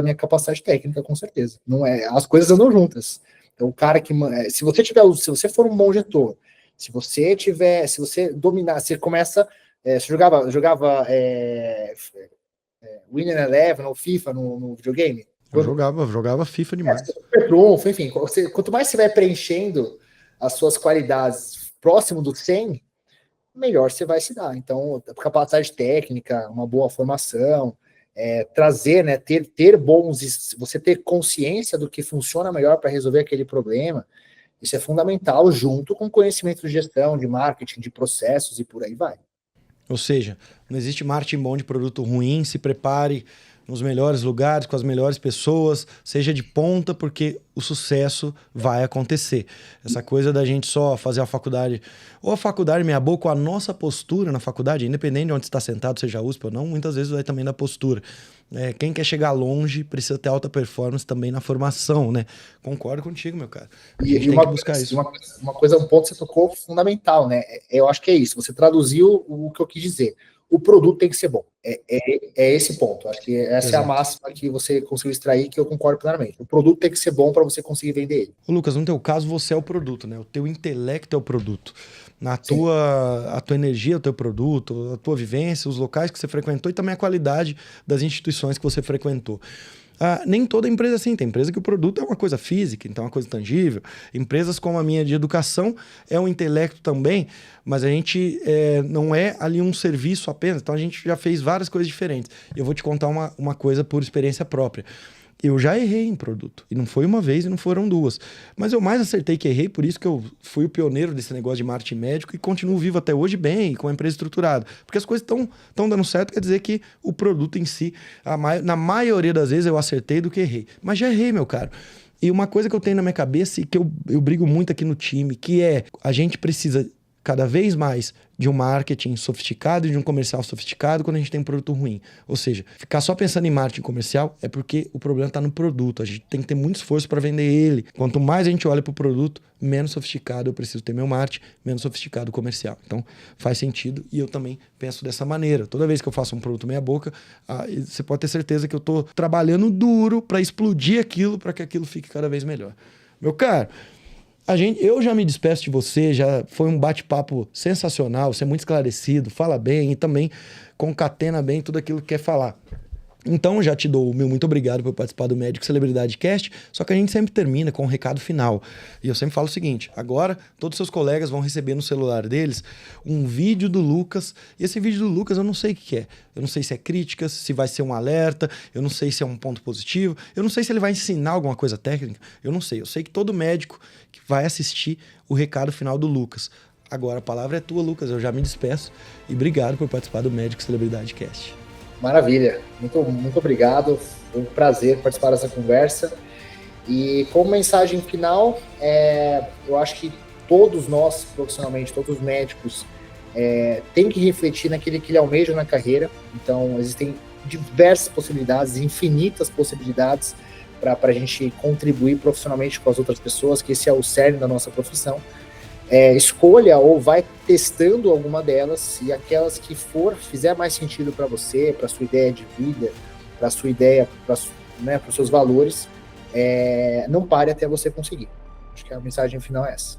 minha capacidade técnica, com certeza. Não as coisas andam juntas. Então, o cara que se você for um bom gestor, se você dominar, você começa, você jogava Winning Eleven ou FIFA no videogame. Eu jogava FIFA demais. Super trunfo, enfim, quanto mais você vai preenchendo as suas qualidades próximo do 100, melhor você vai se dar. Então, capacidade técnica, uma boa formação, trazer, né, ter bons, você ter consciência do que funciona melhor para resolver aquele problema, isso é fundamental, junto com conhecimento de gestão, de marketing, de processos e por aí vai. Ou seja, não existe marketing bom de produto ruim, se prepare nos melhores lugares, com as melhores pessoas, seja de ponta, porque o sucesso vai acontecer. Essa coisa da gente só fazer a faculdade, ou a faculdade meia boca, ou a nossa postura na faculdade, independente de onde está sentado, seja USP ou não, muitas vezes vai também da postura. Quem quer chegar longe precisa ter alta performance também na formação, né? Concordo contigo, meu cara. A gente tem que buscar isso. Um ponto que você tocou fundamental, né? Eu acho que é isso. Você traduziu o que eu quis dizer. O produto tem que ser bom. É esse ponto. Acho que essa Exato. É a máxima que você conseguiu extrair, que eu concordo plenamente. O produto tem que ser bom para você conseguir vender ele. Ô, Lucas, no teu caso, você é o produto, né? O teu intelecto é o produto. A tua energia é o teu produto, a tua vivência, os locais que você frequentou e também a qualidade das instituições que você frequentou. Nem toda empresa é assim. Tem empresa que o produto é uma coisa física, então é uma coisa tangível. Empresas como a minha de educação é um intelecto também, mas a gente não é ali um serviço apenas. Então a gente já fez várias coisas diferentes. Eu vou te contar uma coisa por experiência própria. Eu já errei em produto. E não foi uma vez e não foram duas. Mas eu mais acertei que errei, por isso que eu fui o pioneiro desse negócio de marketing médico e continuo vivo até hoje bem, com a empresa estruturada. Porque as coisas estão dando certo, quer dizer que o produto em si, na maioria das vezes eu acertei do que errei. Mas já errei, meu caro. E uma coisa que eu tenho na minha cabeça e que eu brigo muito aqui no time, que é a gente precisa cada vez mais de um marketing sofisticado e de um comercial sofisticado quando a gente tem um produto ruim. Ou seja, ficar só pensando em marketing comercial é porque o problema está no produto. A gente tem que ter muito esforço para vender ele. Quanto mais a gente olha para o produto, menos sofisticado eu preciso ter meu marketing, menos sofisticado o comercial. Então, faz sentido e eu também penso dessa maneira. Toda vez que eu faço um produto meia boca, você pode ter certeza que eu estou trabalhando duro para explodir aquilo, para que aquilo fique cada vez melhor. Meu caro, eu já me despeço de você, já foi um bate-papo sensacional, você é muito esclarecido, fala bem e também concatena bem tudo aquilo que quer falar. Então, já te dou o meu muito obrigado por participar do Médico Celebridade Cast, só que a gente sempre termina com um recado final. E eu sempre falo o seguinte, agora todos os seus colegas vão receber no celular deles um vídeo do Lucas, e esse vídeo do Lucas eu não sei o que é. Eu não sei se é crítica, se vai ser um alerta, eu não sei se é um ponto positivo, eu não sei se ele vai ensinar alguma coisa técnica, eu não sei. Eu sei que todo médico que vai assistir o recado final do Lucas. Agora a palavra é tua, Lucas, eu já me despeço e obrigado por participar do Médico Celebridade Cast. Maravilha, muito obrigado, foi um prazer participar dessa conversa. E como mensagem final, eu acho que todos nós, profissionalmente, todos os médicos, tem que refletir naquilo que ele almeja na carreira. Então, existem diversas possibilidades, infinitas possibilidades para a gente contribuir profissionalmente com as outras pessoas, que esse é o cerne da nossa profissão. Escolha ou vai testando alguma delas, e aquelas que fizer mais sentido para você, para sua ideia de vida, para sua ideia, para os seus valores, não pare até você conseguir. Acho que a mensagem final é essa.